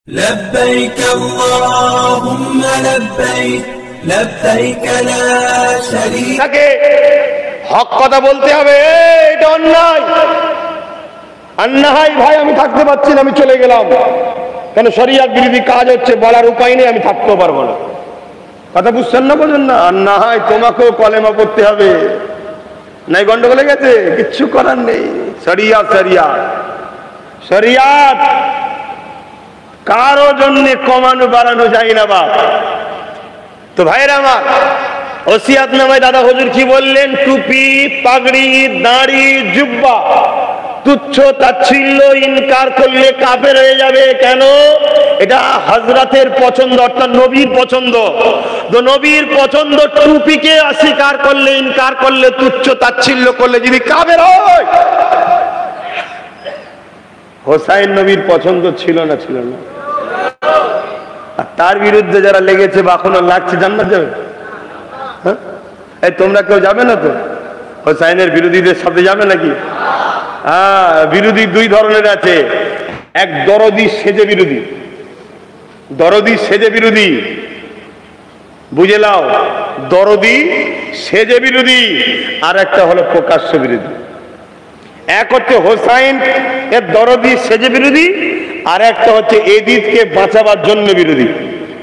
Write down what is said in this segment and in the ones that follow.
لبيك اللهم لبيك لبيك لا شريك لك হক কথা বলতে হবে এটা অন্যায় অন্যায় ভাই আমি থাকতে পারছি না আমি চলে গেলাম কেন শরিয়ত বিরোধী কাজ হচ্ছে বলার উপায় নেই আমি থাকতে পারবো না কথা বুঝছেন না বুঝুন না অন্যায় তোমাকেও কলেমা পড়তে হবে নাই গন্ডগোলে গেছে কিচ্ছু করার নেই শরিয়ত শরিয়ত শরিয়ত কারো জন্য কমানো বাড়ানো যায় না বাপ তো ভাইরা আমার ওসিয়াত নামায় দাদা হুজুর কি বললেন টুপি পাগড়ি দাড়ি জুব্বা তুচ্ছ তাচ্ছিল্য ইনকার করলে কাফের হয়ে যাবে কেন এটা হযরতের পছন্দ অর্থাৎ নবীর পছন্দ তো নবীর পছন্দ টুপিকে অস্বীকার করলে ইনকার করলে তুচ্ছ তাচ্ছিল্য করলে যদি কাফের হয় হোসাইন নবীর পছন্দ ছিল না আর তার বিরুদ্ধে যারা লেগেছে বা এখনো লাগছে জান্নাত যাবে হ্যাঁ এই তোমরা কেউ যাবে না তো হোসাইনের বিরোধীদের সাথে যাবে নাকি হ্যাঁ বিরোধী দুই ধরনের আছে এক দরদি সেজে বিরোধী বুঝে নাও দরদি সেজে বিরোধী আর একটা হলো প্রকাশ্য বিরোধী এক হচ্ছে হোসাইন এর দরদি সেজে বিরোধী আর একটা হচ্ছে এজিদকে বাঁচাবার জন্য বিরোধী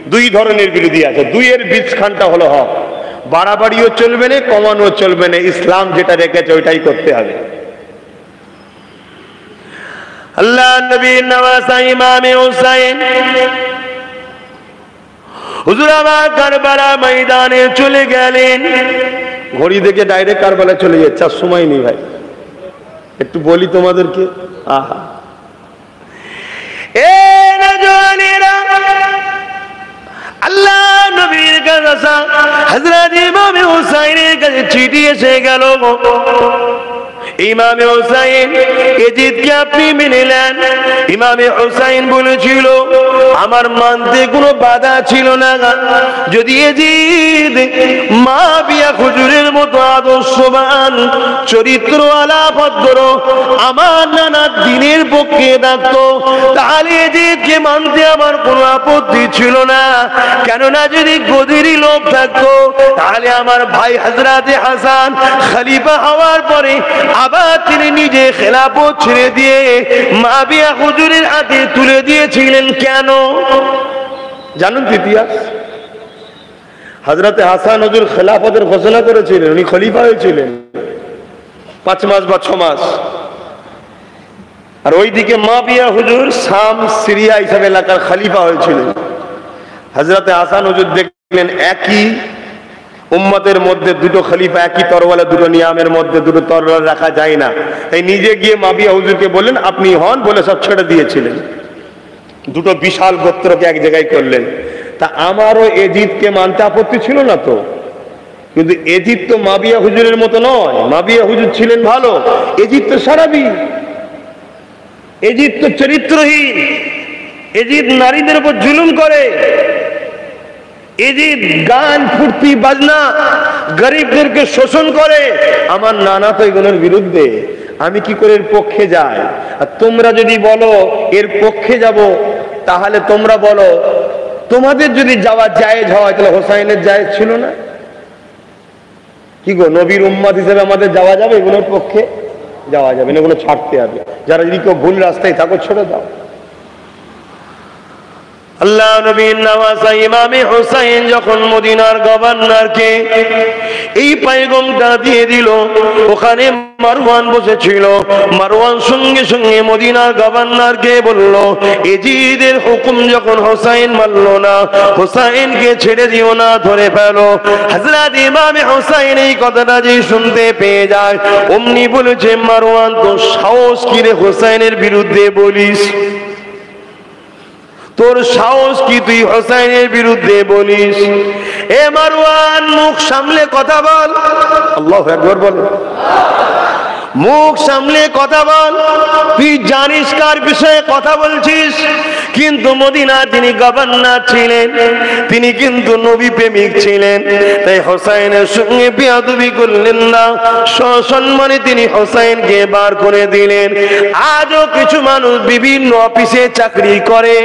দুই ধরনের বিরোধী আছে দুইয়ের বীজখানটা হলো হক বাড়াবাড়িও চলবে না কমানো চলবে না ইসলাম যেটা রেখেছে ওইটাই করতে হবে আল্লাহ নবীর নওয়াজা ইমামে হুসাইন হুজুর আমার কারবালা ময়দানে চলে গেলেন ঘড়ি দেখে ডাইরেক্ট কারবালা চলে যাচ্ছে আর সময় নেই ভাই একটু বলি তোমাদেরকে আহা এ নজওয়ানেরা আল্লাহ নবীর কাছে হযরত ইমাম হুসাইনের কাছে চিঠি এসে গেল ইমাম হুসাইন এজিদকে আপনি মেনে নেন ইমাম হুসাইন বলেছিল আমার মানতে কোনো বাধা ছিল না যদি এজিদ মাবিয়া হুজুরের মতো আদর্শবান চরিত্রওয়ালা ভদ্র আমার নানা দিনের পক্ষে থাকতো তাহলে এজিদকে মানতে আমার কোনো আপত্তি ছিল না কেননা যদি গদিরই লোক থাকতো তাহলে আমার ভাই হযরত হাসান খলিফা হওয়ার পরে আবার তিনি নিজে খেলাফত ছেড়ে দিয়ে মাবিয়া হুজুরের হাতে তুলে দিয়েছিলেন কেন জানেন ইতিহাস হযরত হাসান হুজুর খেলাফতের ঘোষণা করেছিলেন উনি খলিফা হয়েছিলেন 5 মাস বা 6 মাস আর ওইদিকে মাবিয়া হুজুর শাম সিরিয়া এইসব এলাকার খলিফা হয়েছিলেন হযরত হাসান হুজুর দেখলেন একই উম্মতের মধ্যে দুটো খলিফা একই তরবারে দুটো নিয়ামের মধ্যে দুটো তরবার রাখা যায় না তাই নিজে গিয়ে মাবিয়া হুজুরকে বললেন আপনি হন বলে সব ছেড়ে দিয়েছিলেন দুটো বিশাল গোত্রকে এক জায়গায় করলেন তা আমারও এজিদকে মানতে আপত্তি ছিল না তো কিন্তু এজিদ তো মাবিয়া হুজুরের মতো নয় মাবিয়া হুজুর ছিলেন ভালো এজিদ তো সারাবি এজিদ তো চরিত্রহীন এজিদ নারীদের উপর জুলুম করে এজিদ গান ফুর্তি বাজনা গরিবদেরকে শোষণ করে আমার নানা তো এগুলোর বিরুদ্ধে আমি কি করে এর পক্ষে যাই আর তোমরা যদি বলো এর পক্ষে যাব তাহলে তোমরা বলো তোমাদের যদি যাওয়া জায়েজ হয় তাহলে হোসাইনের জায়েজ ছিল না কি গো নবীর উম্মত হিসেবে আমাদের যাওয়া যাবে এগুলোর পক্ষে যাওয়া যাবে না এগুলো ছাড়তে হবে যারা যদি কেউ ভুল রাস্তায় থাকো ছেড়ে দাও আল্লাহ নবীর নওয়াজা ইমামে হুসাইন যখন মদিনার গভর্নরকে এই পয়গমটা দিয়ে দিল ওখানে মারওয়ান বসেছিল মারওয়ান সঙ্গে সঙ্গে মদিনার গভর্নরকে বলল এজিদের হুকুম যখন হুসাইন মানল না হুসাইনকে ছেড়ে দিও না ধরে ফেলো হযরত ইমামে হুসাইন এই কথাটা যে শুনতে পেয়ে যায় অমনি বলেছে মারওয়ান তো সাহস কি রে হুসাইনের বিরুদ্ধে বলিস তোর সাহস কি তুই হোসাইনের বিরুদ্ধে বলিস এ মারওয়ান মুখ সামলে কথা বল আল্লাহু আকবার বল মুখ সামলে কথা বল, তুই জানিস কার বিষয়ে কথা বলছিস। কিন্তু মদিনা যিনি গভর্নর ছিলেন তিনি কিন্তু নবী প্রেমিক ছিলেন, তাই হোসাইনের সঙ্গে বেয়াদবি করলেন না, সসম্মানে তিনি হোসাইনকে বার করে দিলেন। আজও কিছু মানুষ বিভিন্ন অফিসে চাকরি করে,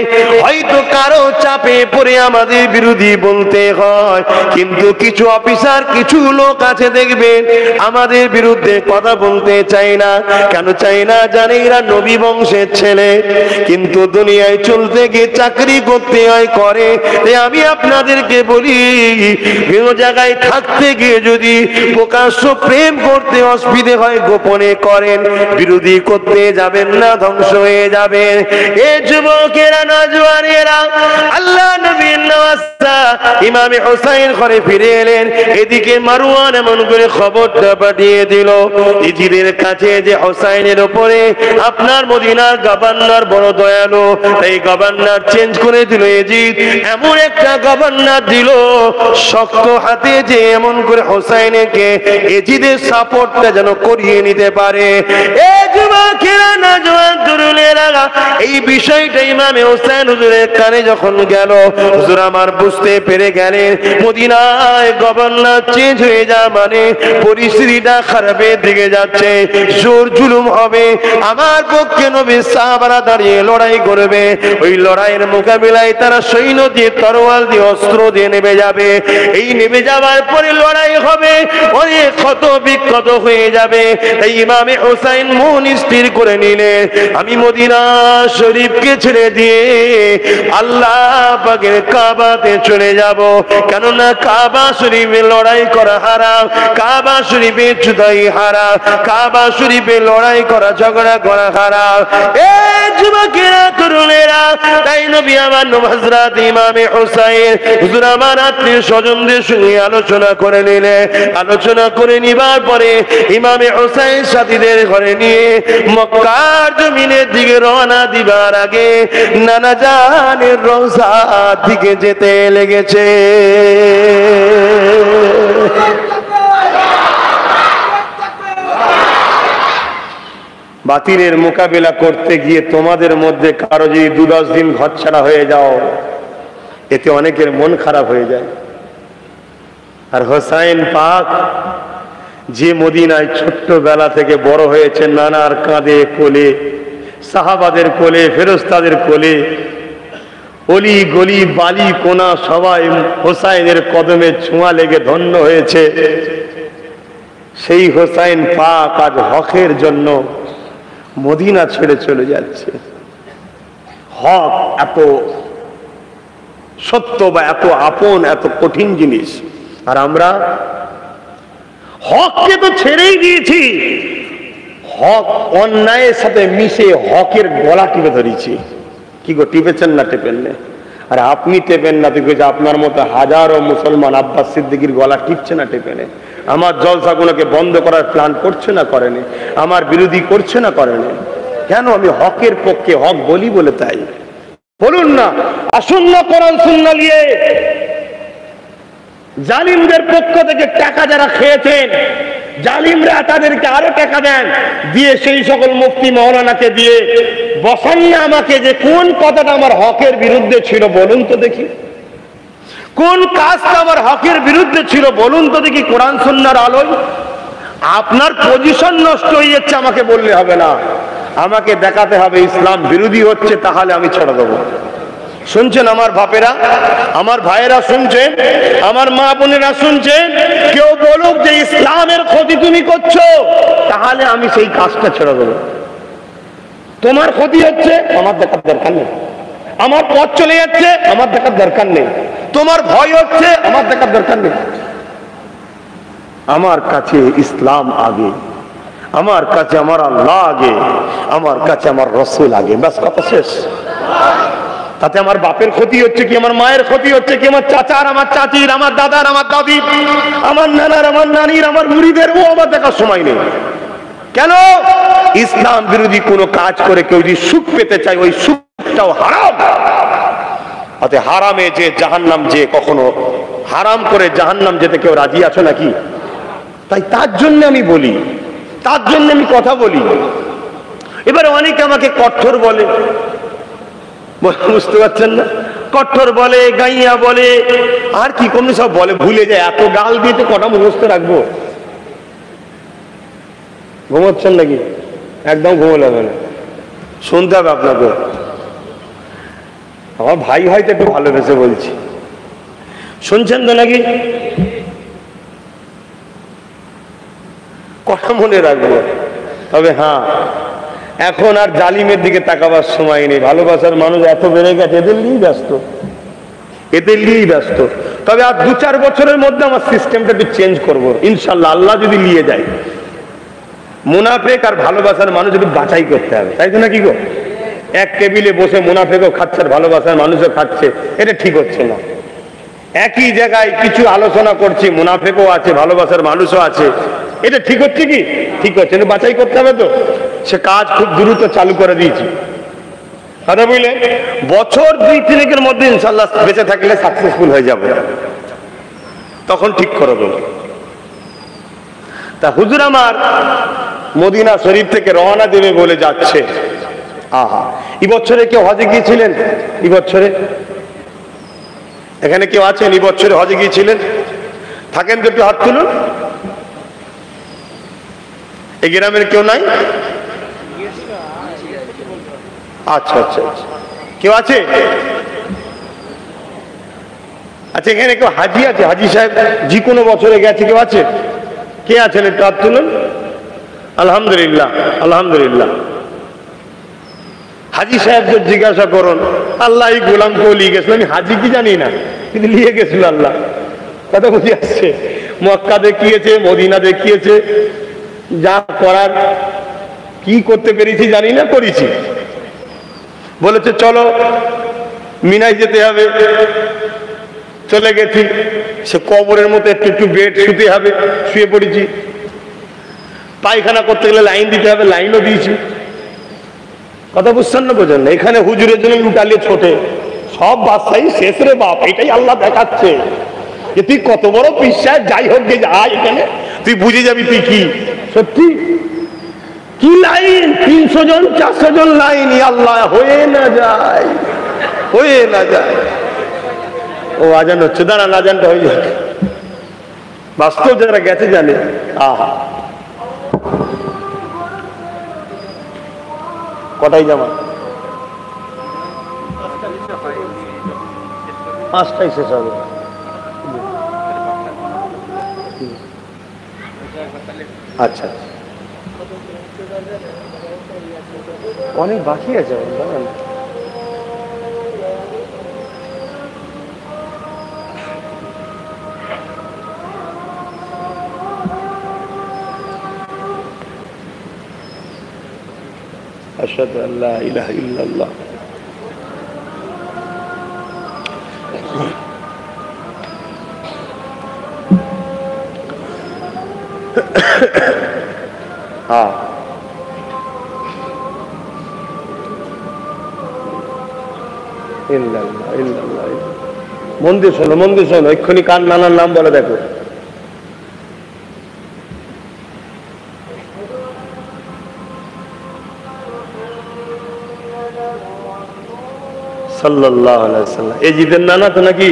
হয়তো কারো চাপে পড়ে আমাদের বিরোধী বলতে হয়, কিন্তু কিছু অফিসার কিছু লোক আছে দেখবেন আমাদের বিরুদ্ধে কথা বলতে চাই না। কেন চাই না জানে? এরা নবী বংশের ছেলে, কিন্তু দুনিয়ায় চলতে গিয়ে চাকরি করতে হয় করে। আমি আপনাদেরকে বলি, বিভিন্ন জায়গায় থাকতে গিয়ে যদি প্রকাশ্য প্রেম করতে অসুবিধে হয় গোপনে করেন, বিরোধী করতে যাবেন না, ধ্বংস হয়ে যাবেন। এ যুবকেরা, নওজওয়ানেরা, আল্লাহ নবীর নওয়াজা ইমামে হোসাইন ঘরে ফিরে এলেন। এদিকে মারওয়ান এমন করে খবরটা পাঠিয়ে দিল ইজিদের কাছে যে হোসাইনের উপরে আপনার মদিনার গভর্নর বড় দয়ালু, এই গভর্নর চেঞ্জ করে দিল ইজিদ। এমন একটা গভর্নর দিল শক্ত হাতে, যে এমন করে হোসাইনকে ইজিদের সাপোর্টটা যেন করিয়ে নিতে পারে। এই যুবকেরা, নওজওয়ান তরুণেরা, এই বিষয়টা ইমামে হোসেন হুজুরের কানে যখন গেল, হুজুর আমার বুঝতে পেরে গেলেন মদিনায় গভর্নর চেঞ্জ হয়ে যা মানে পরিস্থিতিটা খারাপের দিকে যাচ্ছে, জোর জুলুম হবে। আমার পক্ষে নবী সাহাবারা দাঁড়িয়ে লড়াই করবে, ওই লড়াইয়ের মোকাবিলায় তারা সৈন্য দিয়ে, তরোয়াল দিয়ে, অস্ত্র দিয়ে নেমে যাবে। এই নেমে যাওয়ার পরে লড়াই হবে, অনেক ক্ষত বিক্ষত হয়ে যাবে। তাই ইমামে হোসাইন মন স্থির করে নিলে, আমি মদিনা শরীফকে ছেড়ে দিয়ে আল্লাহ পাকের কাবাতে চলে যাব। কেননা কাবা শরীফে লড়াই করা হারাম, কাবা শরীফে জুদাই হারাম, কাবা শরীফে লড়াই করা, ঝগড়া করা হারাম। এই যুবকেরা, তরুণেরা, তাই নবী আমার হযরত ইমামে হোসাইন হুজুর আমার আত্মীয় স্বজনদের সঙ্গে আলোচনা করে নিলে, আলোচনা করে নিবার পরে ইমামে হোসাইন সাথীদের ঘরে নিয়ে মক্কার জমিনের দিকে রওনা দিবার আগে নানা জানের রওজার দিকে যেতে লেগেছে। বাতিলের মোকাবেলা করতে গিয়ে তোমাদের মধ্যে কারো যদি 2-10 দিন ঘর ছাড়া হয়ে যাও, এতে অনেকের মন খারাপ হয়ে যায়। আর হোসাইন পাক যে মদিনায় ছোট্টবেলা থেকে বড় হয়েছে, নানার কাঁধে কোলে, সাহাবাদের কোলে, ফেরেশতাদের কোলে, অলি গলি বালি কোনা সবাই হোসাইনের কদমে ছোঁয়া লেগে ধন্য হয়েছে। সেই হোসাইন পাক আজ হকের জন্য মদিনা ছেড়ে চলে যাচ্ছে। হক এত সত্য বা এত আপন, এত কঠিন জিনিস, আর আমরা হককে তো ছেড়েই দিয়েছি, হক অন্যায়ের সাথে মিশে হকের গলা টিপে ধরেছি। কি গো, টিপেছেন না টেপেন না? আর আপনি টেপেন না, দেখবেন আপনার মতো হাজারো মুসলমান আব্বাস সিদ্দিকীর গলা টিপছে না টেপে না? আমার জলসাগুলোকে বন্ধ করার প্ল্যান করছে না করেনি? আমার বিরোধী করছে না করেনি? কেন? আমি হকের পক্ষে, হক বলি বলে। তাই বলুন না, আসুন না কোরআন সুন্নাহ নিয়ে জালিমদের পক্ষ থেকে টাকা যারা খেয়েছেন, জালিমরা তাদেরকে আরো টাকা দেন, দিয়ে সেই সকল মুফতি মাওলানাকে দিয়ে বসান না আমাকে, যে কোন কথাটা আমার হকের বিরুদ্ধে ছিল বলুন তো দেখি, কোন কাজটা আমার হকের বিরুদ্ধে ছিল বলুন তো দেখি কোরআন সুন্নাহর আলোয়। আপনার পজিশন নষ্ট হয়ে যাচ্ছে, আমাকে বললে হবে না, আমাকে দেখাতে হবে ইসলাম বিরোধী হচ্ছে, তাহলে আমি ছেড়ে দেবো। শুনছেন আমার বাপেরা, আমার ভাইয়েরা শুনছেন, আমার মা বোনেরা শুনছেন, কেউ বলুক যে ইসলামের ক্ষতি তুমি করছো, তাহলে আমি সেই কাজটা ছেড়ে দেবো। তোমার ক্ষতি হচ্ছে, আমার দেখার দরকার নেই। আমার পথ চলে যাচ্ছে, আমার দেখার দরকার নেই। তোমার ভয় হচ্ছে, আমার দেখার দরকার নেই। আমার কাছে ইসলাম আগে, আমার কাছে আমার আল্লাহ আগে, আমার কাছে আমার রসুল আগে, ব্যাস কথা শেষ। তাতে আমার বাপের ক্ষতি হচ্ছে কি, আমার মায়ের ক্ষতি হচ্ছে কি, আমার চাচার, আমার চাচির, আমার দাদার, আমার দাদির, আমার নানার, আমার নানির, আমার মুড়িদের, ও আমার দেখার সময় নেই। কেন? ইসলাম বিরোধী কোনো কাজ করে কেউ যদি সুখ পেতে চায়, ওই সুখটাও হারাম। অতএব হারামে যে জাহান্নাম, যে কখনো হারাম করে জাহান্নাম যেতে কেউ রাজি আছো নাকি? তাই তার জন্য আমি বলি, তার জন্য আমি কথা বলি। এবার অনেকে আমাকে কঠোর বলে, বুঝতে পারছেন না? কঠোর বলে, গাইয়া বলে, আর কি কমনি সব বলে, ভুলে যায়। এত গাল দিয়ে তো কটা মুখস্থ রাখবো? ঘুমোচ্ছেন নাকি? একদম ঘুমোলে হবে না, শুনতে হবে আপনাকে। আমার ভাই হয়তো একটু ভালোবেসে বলছি, শুনছেন তো নাকি? কথা মনে রাখবো। তবে হ্যাঁ, এখন আর জালিমের দিকে তাকাবার সময় নেই। ভালোবাসার মানুষ এত বেড়ে গেছে, এদের নিয়েই ব্যস্ত, এদের নিয়েই ব্যস্ত। তবে আর 2-4 বছরের মধ্যে আমার সিস্টেমটা একটু চেঞ্জ করবো ইনশাল্লাহ, আল্লাহ যদি নিয়ে যায়। মুনাফেক আর ভালোবাসার মানুষ একটু বাছাই করতে হবে, তাই তো নাকি গো? এক টেবিলে বসে মুনাফেকও খাচ্ছে আর ভালোবাসার মানুষও খাচ্ছে, এটা ঠিক হচ্ছে না। একই জায়গায় কিছু আলোচনা করছি, মুনাফেকও আছে ভালোবাসার মানুষও আছে, এটা ঠিক হচ্ছে কি? ঠিক হচ্ছে না, বাছাই করতে হবে। তো সে কাজ খুব দ্রুত চালু করে দিয়েছি, কথা বুঝলেন? বছর 2-3 মধ্যে ইনশাল্লাহ বেঁচে থাকলে সাকসেসফুল হয়ে যাবে, তখন ঠিক করে দেবো। তা হুজুর আমার মদিনা শরীফ থেকে রওনা দেবে বলে যাচ্ছে। আহা, এই বছরে কেউ হজে গিয়েছিলেন? এই বছরে এখানে কেউ আছেন এই বছরে হজে গিয়েছিলেন? থাকেন তো একটু হাত তুলুন। এই গ্রামের কেউ নাই? আচ্ছা আচ্ছা আচ্ছা, কেউ আছে? আচ্ছা, এখানে কেউ হাজি আছে? হাজি সাহেব যে কোনো বছরে গেছে, কেউ আছে? কে আছেন একটু হাত তুলুন। আলহামদুলিল্লাহ, আলহামদুলিল্লাহ। হাজি সাহেবদের জিজ্ঞাসা করুন, আল্লাহ এই গোলামকেও নিয়ে গেছিল, আমি হাজি কি জানি না, কিন্তু নিয়ে গেছিল আল্লাহ। কথা বুঝে আসছে? মক্কা দেখিয়েছে, মদিনা দেখিয়েছে, যা করার কি করতে পেরেছি জানি না, করেছি। বলেছে চলো মিনায় যেতে হবে, চলে গেছি। সে কবরের মতো একটু একটু বেড শুতে হবে, শুয়ে পড়েছি। পায়খানা করতে গেলে লাইন দিতে হবে, লাইনও দিয়েছি। কথা বুঝছেন না? বোঝেন না? এখানে হুজুরের জন্য লুটালিয়ে ছোটে সব বাদশাহী শেষ রে বাপ, এটাই আল্লাহ দেখাচ্ছে যে তুই কত বড় বিশ্বাস। যাই হোক গে যা, এখানে তুই বুঝে যাবি তুই কি সত্যি। কি লাইন, 300 জন 400 জন লাইন, আল্লাহ হয়ে না যায়, হয়ে না যায়। ও আজান হচ্ছে, দাঁড়ান আজানটা হয়ে যাবে। বাস্তব যারা গেছে জানে। আহা, কটাই জামা? 5টায় শেষ হবে। আচ্ছা, অনেক বাকি আছে। আশহাদু আল্লা ইলাহা ইল্লাল্লাহ। হ্যাঁ, ইল্লাল্লাহ ইল্লাল্লাহ। মন দিয়ে শোনো, মন দিয়ে শোনো, এক্ষুনি কার নানার নাম বলে দেখো। সাল্লাল্লাহু আলাইহি ওয়াসাল্লাম। এজিদের নানা তো নাকি?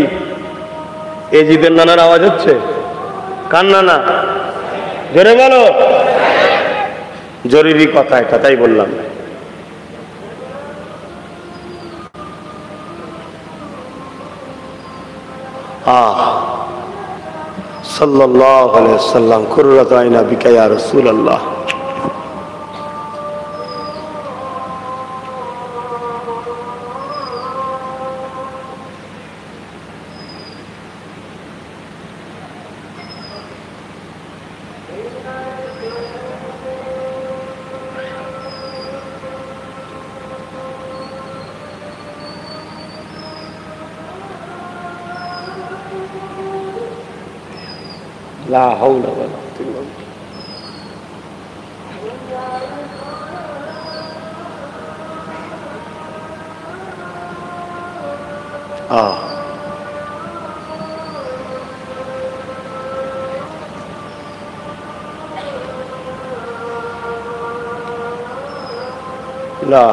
এজিদের নানার আওয়াজ হচ্ছে? কার নানা? জোরে বলো। জরুরি কথা এটা, তাই বললাম। সাল্লাল্লাহু আলাইহি ওয়াসাল্লাম, কুররাতু আইনা বিকা ইয়া রাসূলুল্লাহ। লা হাওলা ওয়ালা কুওয়াতা ইল্লা বিল্লাহ। লা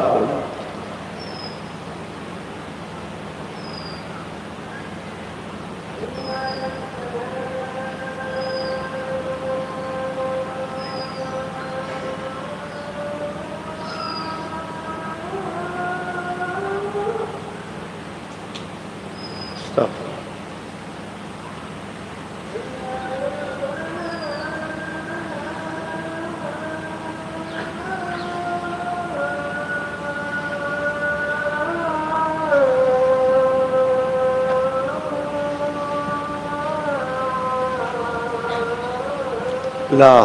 লা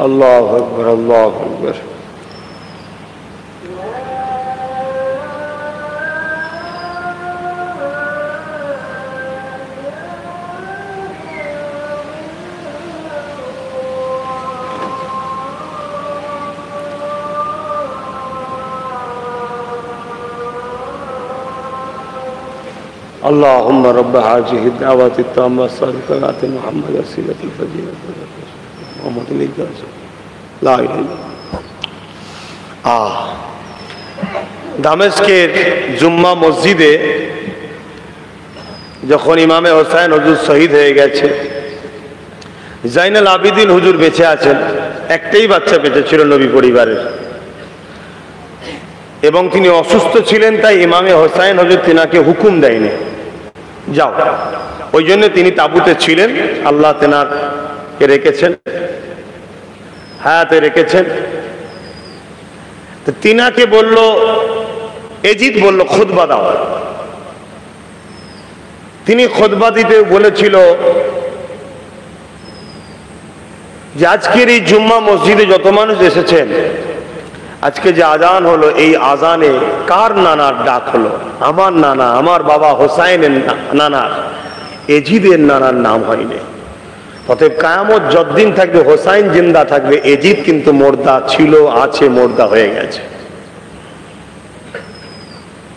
আল্লাহু আকবার, আল্লাহু আকবার। اللهم رب هذه الدعوة التامة الصادقة آت محمد وسيلة الفضيلة محمد لا إله إلا الله। দামেস্কের জুম্মা মসজিদে যখন ইমামে হোসেন হুজুর শহীদ হয়ে গেছে, জাইনুল আবিদিন হুজুর বেঁচে আছেন। একটাই বাচ্চা বেঁচে ছিল নবী পরিবারের, এবং তিনি অসুস্থ ছিলেন, তাই ইমামে হোসেন হুজুর তিনাকে হুকুম দেয়নি যাও। ওই জন্য তিনি তাঁবুতে ছিলেন। আল্লাহ তেনাকে রেখেছেন, হায়াতে রেখেছেন। তো তিনাকে বলল, এজিদ বলল খুতবা দাও। তিনি খুতবা দিতে বলেছিল যে আজকের এই জুম্মা মসজিদে যত মানুষ এসেছেন, আজকে যে আজান হলো, এই আজানে কার নানার ডাক হলো? আমার নানা, আমার বাবা হোসাইনের নানা, এজিদের নানার নাম হয়নি। অতএব কায়ামত যতদিন থাকবে হোসাইন জিন্দা থাকবে, এজিদ কিন্তু মোর্দা ছিল, আছে, মোর্দা হয়ে গেছে।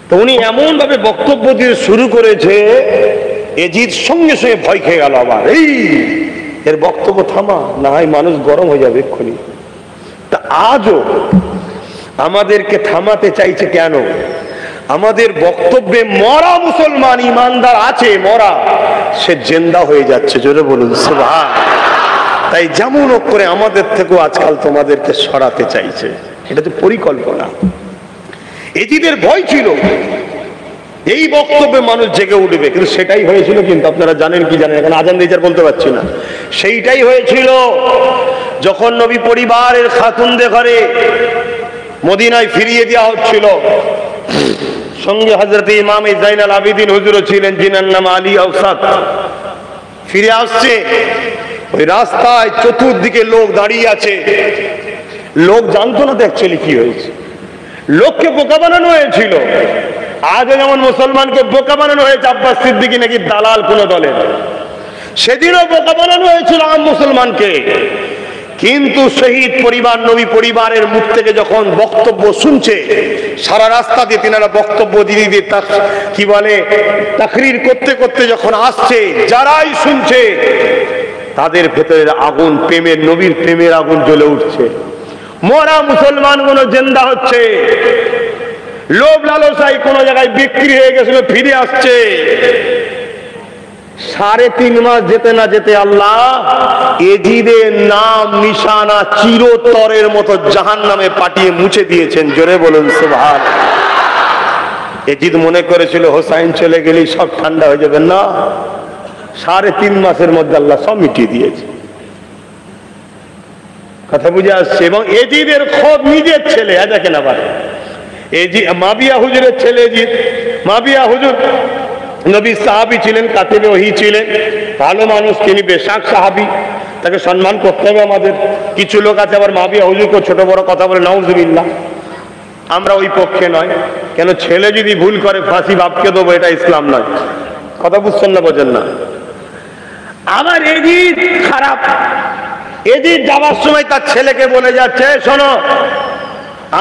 তো উনি এমন ভাবে বক্তব্য দিয়ে শুরু করেছে, এজিদ সঙ্গে সঙ্গে ভয় খেয়ে গেল। আবার এই এর বক্তব্য থামা, না হয় মানুষ গরম হয়ে যাবে এক্ষুনি। তা আজও আমাদেরকে থামাতে চাইছে কেন? আমাদের বক্তব্যে মরা মুসলমান ইমানদার আছে, মরা, সে জিন্দা হয়ে যাচ্ছে। জোরে বলুন সুবহান। তাই যেমন করে আমাদের থেকেও আজকাল তোমাদেরকে সরাতে চাইছে, এটা তো পরিকল্পনা। এজিদের ভয় ছিল এই বক্তব্যে মানুষ জেগে উঠবে, কিন্তু সেটাই হয়েছিল। কিন্তু আপনারা জানেন কি জানেন, এখন আজান দিয়ে বলতে পারছি না, সেইটাই হয়েছিল যখন নবী পরিবারের খাতুনদের ঘরে মদিনায় ফিরিয়ে দেওয়া হচ্ছিল। সঙ্গে হযরত ইমাম জাইনুল আবিদিন হুজুরও ছিলেন, যিনার নাম আলী আওসাত। ফিরে আসছে, ওই রাস্তায় চতুর্দিকে লোক দাঁড়িয়ে আছে। লোক জানতো না তো অ্যাকচুয়ালি কি হয়েছে। লোককে বোকা বানানো হয়েছিল। আজও যেমন মুসলমানকে বোকা বানানো হয়েছে আব্বাস সিদ্দিকী নাকি দালাল কোন দলের, সেদিনও বোকা বানানো হয়েছিল আম মুসলমানকে। কিন্তু শহীদ পরিবার, নবী পরিবারের মুখ থেকে যখন বক্তব্য শুনছে, সারা রাস্তা দিয়ে তিনারা বক্তব্য দিয়ে দিয়ে কি বলে তাকরীর করতে করতে যখন আসছে, যারাই শুনছে তাদের ভেতরের আগুন, প্রেমের, নবীর প্রেমের আগুন জ্বলে উঠছে। মরা মুসলমান গুলো জিন্দা হচ্ছে। লোভ লালসায় কোন জায়গায় বিক্রি হয়ে গেছিল, ফিরে আসছে। 3.5 মাস যেতে না যেতে আল্লাহ এজিদের নাম নিশানা চিরতরের মতো জাহান্নামে পাঠিয়ে মুছে দিয়েছেন। জোরে বলুন সুবহান। এজিদ মনে করেছিল হোসাইন চলে গেলেই সব ঠান্ডা হয়ে যাবে, না, 3.5 মাসের মধ্যে আল্লাহ সব মিটিয়ে দিয়েছে। কথা বুঝে আসছে। এবং এজিদের খোদ নিজের ছেলে, দেখেন আবার মাবিয়া হুজুরের ছেলে এজিদ। মাবিয়া হুজুর নবী সাহাবী ছিলেন, কাতিবে ওহী ছিলেন, ভালো মানুষ তিনি, বেশাক সাহাবী, তাকে সম্মান করতে হবে আমাদের। কিছু লোক আছে আবার মাবিয়া হুজুরকে ছোট বড় কথা বলে, নাউজুবিল্লাহ। আমরা ওই পক্ষে নয়। কেন? ছেলে যদি ভুল করে ফাঁসি বাপকে দেবো, এটা ইসলাম নয়। কথা বুঝছেন না, বোঝেন না? আমার এজিদ খারাপ। এজিদ যাওয়ার সময় তার ছেলেকে বলে যাচ্ছে, শোনো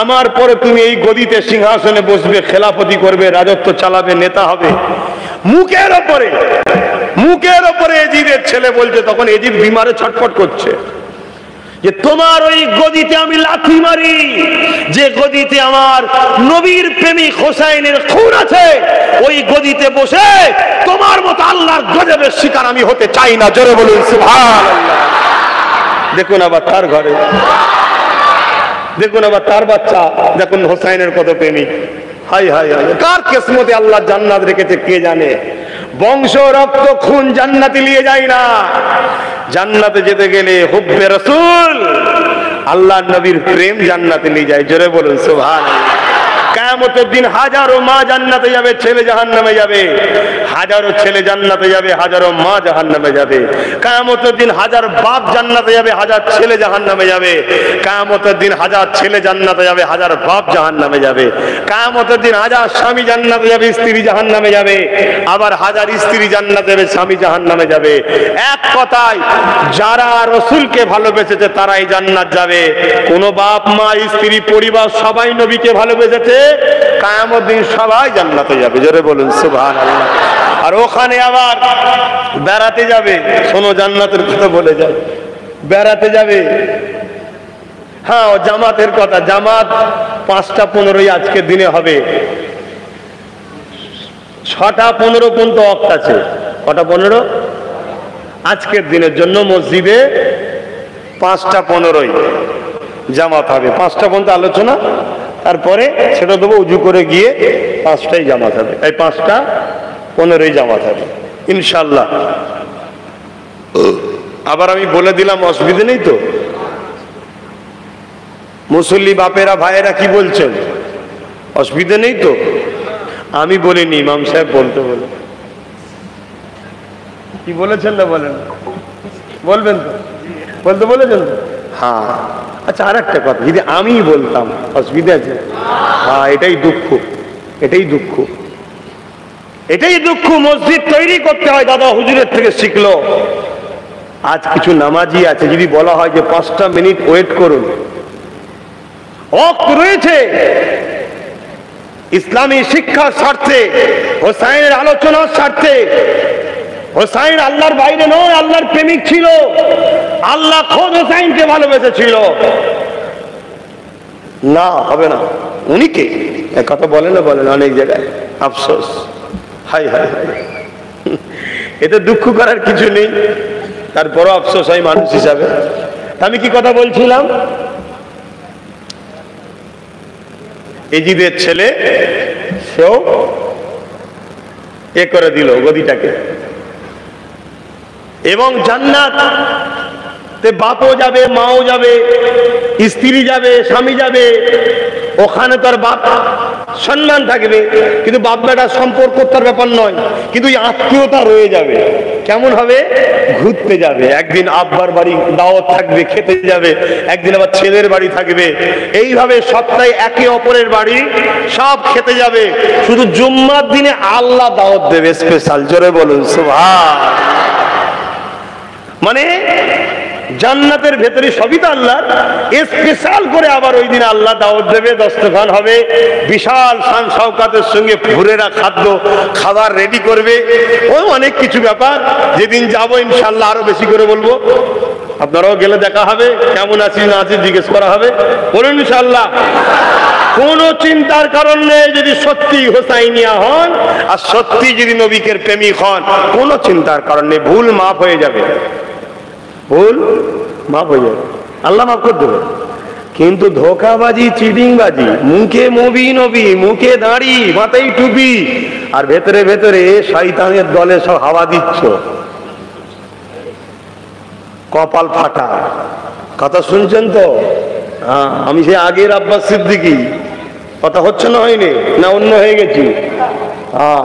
আমার পরে তুমি এই গদিতে সিংহাসনে বসবে, খেলাফতি করবে, রাজত্ব চালাবে, নেতা হবে। মুখের ওপরে এজিদের ছেলে বলছে, তখন এজিদ বিমারে ছটফট করছে যে তোমার ওই গদিতে আমি লাথি মারি, যে গদিতে আমার নবীর প্রেমিক হোসাইনের খুন আছে, ওই গদিতে বসে তোমার মতো আল্লাহর গজবের শিকার আমি হতে চাই না। জোরে বলুন সুবহানাল্লাহ। দেখুন আবার তার ঘরে, দেখুন আবার তার বাচ্চা, দেখুন হোসাইনের কত প্রেমিক। হাই হাই হাই, কার কিসমতে আল্লাহ জান্নাত রেখেছে কে জানে। বংশ রক্ত খুন জান্নাতে নিয়ে যায় না। জান্নাতে যেতে গেলে হুব্বে রাসূল, আল্লাহর নবীর প্রেম জান্নাতে নিয়ে যায়। জোরে বলুন সুবহানাল্লাহ। কিয়ামতের দিন হাজারো মা জান্নাতে যাবে, ছেলে জাহান্নামে যাবে। হাজারো ছেলে জান্নাতে যাবে, হাজারো মা জাহান্নামে যাবে। কিয়ামতের দিন হাজার বাপ জান্নাতে যাবে, হাজার ছেলে জাহান্নামে যাবে। কিয়ামতের দিন হাজার ছেলে জান্নাতে যাবে, হাজার বাপ জাহান্নামে যাবে। কিয়ামতের দিন হাজার স্বামী জান্নাতে যাবে, স্ত্রী জাহান্নামে যাবে। আবার হাজার স্ত্রী জান্নাতে যাবে, স্বামী জাহান্নামে যাবে। এক কথায় যারা রাসূলকে ভালোবেসেছে তারাই জান্নাত যাবে। কোন বাপ মা স্ত্রী পরিবার সবাই নবীকে ভালোবেসেছে, কিয়ামতের দিন সবাই জান্নাতে যাবে। জোরে বলুন সুবহানাল্লাহ। আর ওখানে আবার বেড়াতে যাবে। শোনো, জান্নাতের কথা বলে যায়, বেড়াতে যাবে। হ্যাঁ, জামাতের কথা, জামাত 5টা 15 আজকের দিনে হবে। 6টা 15 পর্যন্ত ওয়াক্ত আছে। কটা 15? আজকের দিনের জন্য মসজিদে 5টা 15 জামাত হবে। 5টা পর্যন্ত আলোচনা, তারপরে সেটা দেবো, উজু করে গিয়ে 5টাই জামাত হবে। এই 5টা 15 জামাত হবে ইনশাল্লাহ। আবার আমি বলে দিলাম, অসুবিধা নেই তো? মুসল্লি বাপেরা ভাইয়েরা কি বলছেন? অসুবিধা নেই তো? আমি বলিনি, ইমাম সাহেব বলতে বলে। কি বলেছেন না বলেন? বলবেন তো? বলতে বলেছেন তো? হ্যাঁ। আচ্ছা, আর একটা কথা, যদি আমি বলতাম অসুবিধা আছে? হ্যাঁ, এটাই দুঃখ, এটাই দুঃখ, এটাই দুঃখ। মসজিদ তৈরি করতে হয়, দাদা হুজুরের থেকে শিখলো। আজ কিছু নামাজি আছে, যদি বলা হয় যে 5টা মিনিট ওয়েট করুন, ওয়াক্ত রয়েছে, ইসলামী শিক্ষার স্বার্থে, হোসাইনের আলোচনার স্বার্থে। হোসাইন আল্লাহর বাইরে নয়, আল্লাহর প্রেমিক ছিল। আল্লাহ খোদ হোসাইনকে ভালোবেসেছিল। না, হবে না। উনি কে? কথা বলেন না, বলেন অনেক জায়গায়। আফসোস, হাই হাই হাই। এতে দুঃখ করার কিছু নেই, তারপরও আফসোস হয় মানুষ হিসাবে। আমি কি কথা বলছিলাম? এজিদের ছেলে, সেও এ করে দিল গদিটাকে। এবং জান্নাত তে বাপও যাবে, মাও যাবে, স্ত্রী যাবে, স্বামী যাবে। ওখানে তার বাপ সম্মান থাকবে, কিন্তু বাপ বেটার সম্পর্ক তার ব্যাপার নয়, কিন্তু আত্মীয়তা রয়ে যাবে। কেমন হবে? ঘুরতে যাবে, একদিন আব্বার বাড়ি দাওয়াত থাকবে, খেতে যাবে, একদিন আবার ছেলের বাড়ি থাকবে। এইভাবে সপ্তাহে একে অপরের বাড়ি সব খেতে যাবে। শুধু জুম্মার দিনে আল্লাহ দাওয়াত দেবে স্পেশাল। জোরে বলুন সুবহানাল্লাহ। মানে জান্নাতের ভেতরে সবই তো আল্লাহর, স্পেশাল করে আবার ওই দিন আল্লাহ দাওয়াত দেবে, দস্তরখান হবে, বিশাল শান শওকাতের সঙ্গে ভুরেরা খাদ্য খাবার রেডি করবে। ও অনেক কিছু ব্যাপার, যেদিন যাবো ইনশাল্লাহ আরো বেশি করে বলবো। আপনারাও গেলে দেখা হবে, কেমন আছি না আছি জিজ্ঞেস করা হবে। বলুন ইনশাল্লাহ। কোন চিন্তার কারণ নেই, যদি সত্যি হোসাইনিয়া হন আর সত্যি যদি নবীকের প্রেমিক হন, কোন চিন্তার কারণ নেই। ভুল মাফ হয়ে যাবে, ভুল মাফ হয়ে যাবে, আল্লাহ মাফ করে দেবে। কিন্তু ধোকাবাজি, চিটিংবাজি, মুখে নবী নবী, মুখে দাড়ি, মাথায় টুপি, আর ভেতরে ভেতরে শয়তানের দলে সব হাওয়া দিচ্ছ, কপাল ফাটা। কথা শুনছেন তো? হ্যাঁ, আমি সে আগের আব্বাস সিদ্দিকী। কথা হচ্ছে না, হয়নি না, অন্য হয়ে গেছি?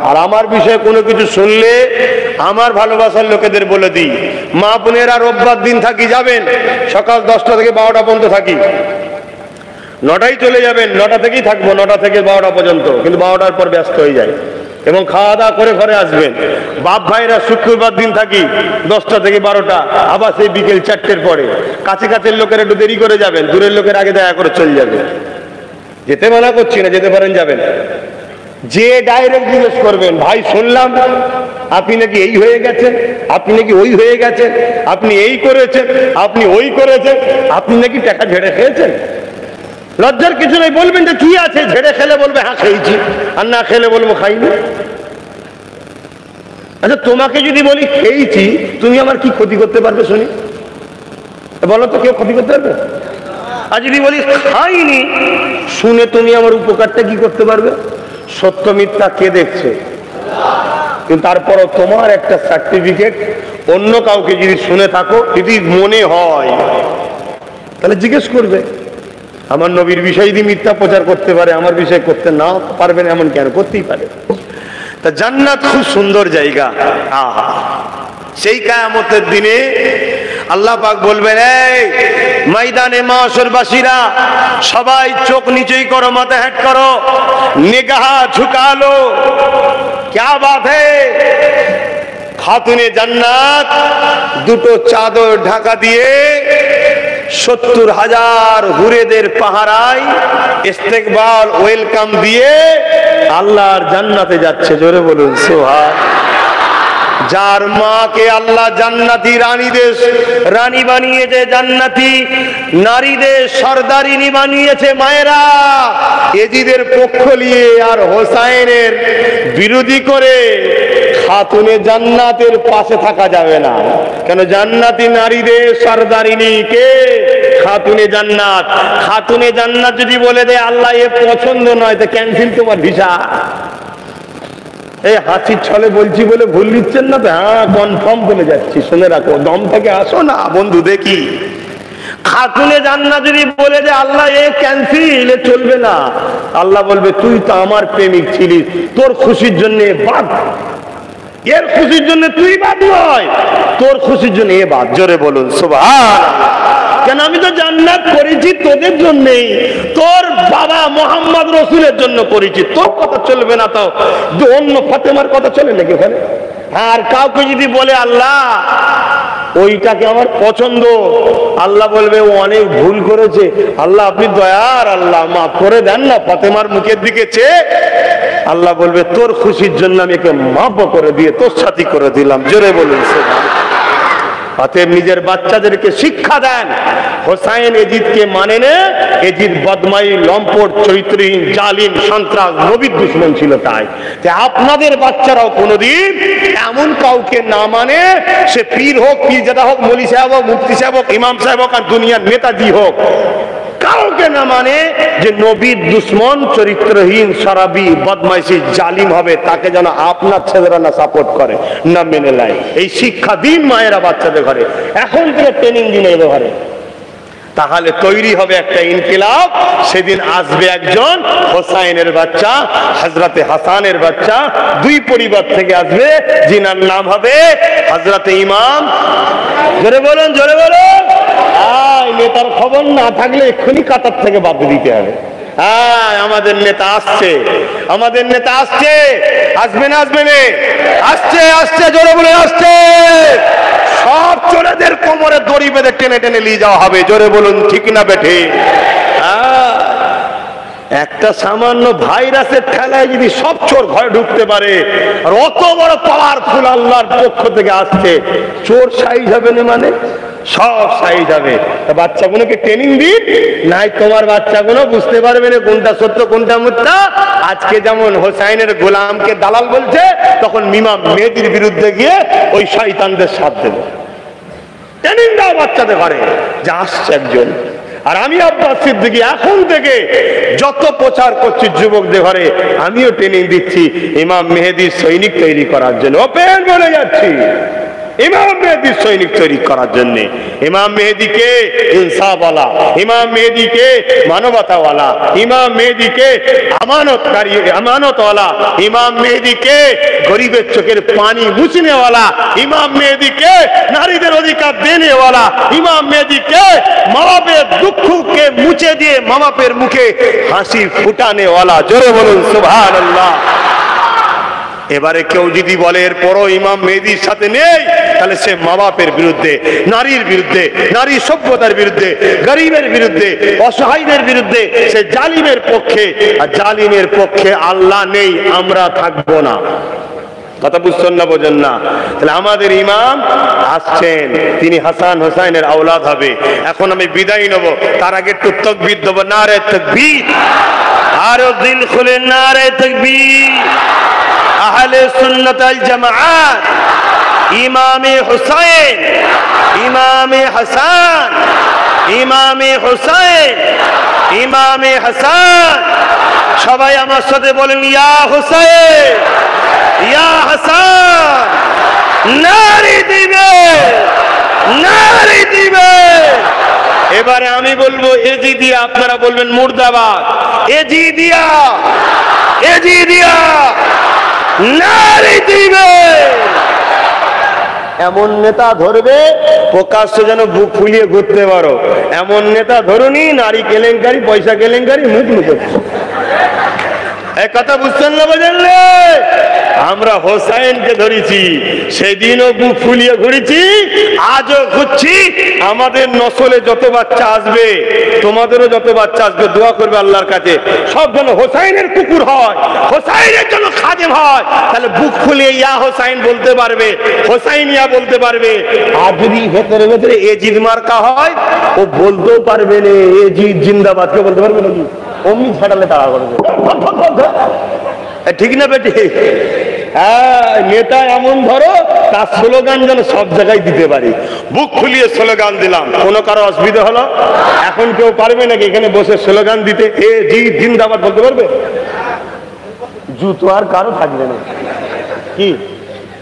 আর আমার বিষয়ে কোনো কিছু শুনলে আমার ভালোবাসার লোকেদের বলে দিই, মা বোনেরা রোববার দিন থাকি, যাবেন সকাল 10টা থেকে 12টা পর্যন্ত থাকি। 9টায় চলে যাবেন, 9টা থেকেই থাকবো, 9টা থেকে 12টা পর্যন্ত, কিন্তু 12টার পর ব্যস্ত হয়ে যায়। এবং খাওয়া দাওয়া করে ঘরে আসবেন। বাপ ভাইরা শুক্রবার দিন থাকি 10টা থেকে 12টা, আবার সেই বিকেল 4টের পরে। কাছে কাছের লোকের একটু দেরি করে যাবেন, দূরের লোকের আগে দেখা করে চলে যাবে। যেতে মানা করছি না, যেতে পারেন, যাবেন। যে ডাইরেক্ট জিজ্ঞেস করবেন, ভাই শুনলাম আপনি নাকি এই হয়ে গেছেন, আপনি নাকি ওই হয়ে গেছেন, আপনি এই করেছেন, আপনি ওই করেছেন, আপনি নাকি টাকা ঝেড়ে খেয়েছেন। লজ্জার কিছু নেই, বলবেন যে কি আছে, ঝেড়ে খেলে বলবে হ্যাঁ খেয়েছি, আর না খেলে বলবো খাইনি। আচ্ছা তোমাকে যদি বলি খেয়েছি, তুমি আমার কি ক্ষতি করতে পারবে শুনি? বলো তো, কেউ ক্ষতি করতে পারবে? আর যদি বলি খাইনি, শুনে তুমি আমার উপকারটা কি করতে পারবে? সত্য মিথ্যা কে দেখছে? কিন্তু তারপরও তোমার একটা সার্টিফিকেট অন্য কাউকে যদি শুনে থাকো, যদি মনে হয়, তাহলে জিজ্ঞেস করবে। আমার নবীর বিষয় যদি মিথ্যা প্রচার করতে পারে, আমার বিষয় করতে না পারবেন এমন কেন? করতেই পারে। তা জান্নাত খুব সুন্দর জায়গা। আহা, সেই কিয়ামতের দিনে আল্লাহ পাক বলবেন, এই ময়দানে মাশরবাসীরা সবাই চোখ নিচেই করো, মাথা হেঁট করো, নিগাহ ঝুকা লো। क्या बात है? খাতুনে জান্নাত দুটো চাদর ঢাকা দিয়ে 70,000 হুরেদের পাহারায় ইস্তেকবাল ওয়েলকাম দিয়ে আল্লাহর জান্নাতে যাচ্ছে। জোরে বলুন সুবহান। যার মাকে আল্লাহ জান্নাতি রানী বানিয়েছে, জান্নাতি নারীদের সর্দারিনী বানিয়েছে মায়েরা, এজিদের পক্ষ নিয়ে আর হোসাইনের বিরোধী করে খাতুনে জান্নাতের পাশে থাকা যাবে না। কেন? জান্নাতি নারীদের সর্দারিনী কে? খাতুনে জান্নাত। খাতুনে জান্নাত যদি বলে দেয় আল্লাহ এ পছন্দ নয়, তো ক্যান্সেল তোমার ভিসা। এই হাসির ছলে বলছি বলে ভুল দিচ্ছেন না তো? হ্যাঁ, কনফার্ম বলে যাচ্ছি, শুনে রাখো, দম থেকে আসো না বন্ধু। দেখি খাতুনে জান্নাত যদি বলে যে আল্লাহ এ ক্যান্সেল, এ চলবে না, আল্লাহ বলবে তুই তো আমার প্রেমিক ছিলিস, তোর খুশির জন্য বাদ, এর খুশির জন্য তুই বাদ নয়, তোর খুশির জন্য এ বাদ। জোরে বলুন সুবহানাল্লাহ। কেন? আমি তো জান্নাত করেছি তোদের জন্যই, তোর বাবা মোহাম্মদ রসুলের জন্য করেছি, তোর কথা চলবে না। তো অন্য ফাতেমার কথা চলে নাকি ওখানে? আর কাউকে যদি বলে আল্লাহ ওইটাকে আমার পছন্দ, আল্লাহ বলবে ও অনেক ভুল করেছে, আল্লাহ আপনি দয়ার, আল্লাহ মাফ করে দেন না। ফাতেমার মুখের দিকে চেয়ে আল্লাহ বলবে তোর খুশির জন্য আমি একে মাফ করে দিয়ে তোর সাথী করে দিলাম। জোরে বলুন সুবহানাল্লাহ। অতএব নিজের বাচ্চাদেরকে শিক্ষা দেন, হোসাইন এজিদকে মানে না, এজিদ বদমাই, লম্পট, চরিত্রহীন, জালিম, সন্ত্রাস, নবীর দুশমন ছিল। তাই আপনাদের বাচ্চারাও কোনোদিন এমন কাউকে না মানে, সে পীর হোক, পীরজাদা হোক, মৌলী সাহেব হোক, মুফতি সাহেব হোক, ইমাম সাহেব হোক, আর দুনিয়ার নেতাজি হোক, কাউকে না মানে যে নবীর দুশমন, চরিত্রহীন, শরাবি, বদমাইশি, জালিম হবে, তাকে যেন আপনার ছেলেরা না সাপোর্ট করে, না মেনে নেয়। এই শিক্ষা দিন মায়েরা বাচ্চাদের ঘরে, এখন থেকে ট্রেনিং দিন এদের ঘরে। তাহলে তৈরি হবে একটা ইনকিলাব। সেদিন আসবে একজন হোসাইনের বাচ্চা, হযরতে হাসানের বাচ্চা, দুই পরিবার থেকে আসবে, যিনার নাম হবে হযরতে ইমাম। জোরে বলুন, জোরে বলুন। নেতার খবর না থাকলে এক্ষুনি কাতার থেকে বাদ দিতে হবে। হ্যাঁ, আমাদের নেতা আসছে, আমাদের নেতা আসছে, আসবে না আসবে না? আসছে, আসছে, জোরে বলে আসছে। সব চোরেদের কোমরে দড়ি বেঁধে টেনে টেনে নিয়ে যাওয়া হবে। জোরে বলুন ঠিক না বেঠে? একটা সামান্য ভাইরাসের ঠেলায় যদি সব চোর ঘরে ঢুকতে পারে, আর অত বড় পাওয়ারফুল আল্লাহর পক্ষ থেকে আসছে, চোর সাইজ হবে না? মানে সব সাইজ হবে। বাচ্চাগুলোকে ট্রেনিং দিন, নাই তোমার বাচ্চাগুলো বুঝতে পারবে না কোনটা সত্য কোনটা মিথ্যা। আজকে যেমন হোসাইনের গোলামকে দালাল বলছে, তখন ইমাম মেহেদীর বিরুদ্ধে গিয়ে ওই শয়তানদের সাথ দেবে। ট্রেনিং দাও বাচ্চাদের ঘরে যে আসছে একজন। আর আমি আব্বাস সিদ্দিকী এখন থেকে যত প্রচার করছি যুবকদের ঘরে, আমিও ট্রেনিং দিচ্ছি ইমাম মেহেদীর সৈনিক তৈরি করার জন্য। ওপেন বলে যাচ্ছি, ইমাম মেহেদীর সৈনিক তৈরি করার জন্য। ইমাম মেহেদীকে ইনসাফওয়ালা, ইমাম মেহেদীকে মানবতাওয়ালা, ইমাম মেহেদীকে আমানতকারী, আমানতওয়ালা, ইমাম মেহেদীকে গরিবের চোখের পানি মুছনেওয়ালা, ইমাম মেহেদীকে নারীদের অধিকার দেনেওয়ালা, ইমাম মেহেদীকে মা বাপের দুঃখকে মুছে দিয়ে মা বাপের মুখে হাসি ফুটানেওয়ালা। জোরে বলুন সুবহানাল্লাহ। এবারে কেউ যদি বলে এরপরও ইমাম মেহেদীর সাথে নেই, তাহলে সে মা বাপের বিরুদ্ধে, নারীর বিরুদ্ধে, নারী সভ্যতার বিরুদ্ধে, গরিবের বিরুদ্ধে, অসহায়দের বিরুদ্ধে, সে জালিমের পক্ষে। আর জালিমের পক্ষে আল্লাহ নেই, আমরা থাকবো না। কথা বুঝছেন না, বোঝেন না? তাহলে আমাদের ইমাম আসছেন, তিনি হাসান হোসাইনের আওলাদ হবে। এখন আমি বিদায় নেব, তার আগে একটু তাকবীর দেব। নারে তাকবীর, আরো দিল খুলে নারে তাকবীর। আহলে সুন্নাত ওয়াল জামাআত, ইমামে হুসাইন, ইমামে হাসান, ইমামে হুসাইন, ইমামে হাসান। সবাই আমার সাথে বলেন, ইয়া হুসাইন, ইয়া হাসান। নারে দিবে, নারে দিবে। এবারে আমি বলবো এজিদিয়া, আপনারা বলবেন মুর্দাবাদ। এজিদিয়া, এজিদিয়া, নারে দিবে। এমন নেতা ধরবে প্রকাশ্য যেন বুক ফুলিয়ে ঘুরতে পারো, এমন নেতা ধরুনি নারী কেলেঙ্কারি, পয়সা কেলেঙ্কারি, মুখ লুকোচ্ছে। এই কথা বুঝছেন না, বোঝেন? আমরা হোসাইনকে ধরেছি, সেদিনও বুক ফুলিয়ে ঘুরেছি, আজও ঘুরছি। আমাদের নসলে যত বাচ্চা আসবে, তোমাদেরও যত বাচ্চা আসবে, দোয়া করবে আল্লাহর কাছে সব যেন হোসাইনের কুকুর হয়, হোসাইনের জন্য খাদেম হয়। তাহলে বুক ফুলিয়ে ইয়া হোসাইন বলতে পারবে, হোসাইনিয়া বলতে পারবে। আর যদি ভেতরে ভেতরে এজিদ মার্কা হয়, ও বলতেও পারবে না এজিদ জিন্দাবাদ, কে বলতে পারবে নাকি? অমনি ছাড়ালে তাড়া করবে। ঠিক না বেটি? হ্যাঁ, নেতা এমন ধরো তার স্লোগান যেন সব জায়গায় দিতে পারি। বুক খুলিয়ে স্লোগান দিলাম, কোনো কারো অসুবিধা হলো? এখন কেউ পারবে নাকি এখানে বসে স্লোগান দিতে? এ জি জিন্দাবাদ বলতে পারবে? জুতো আর কারো থাকবে না। কি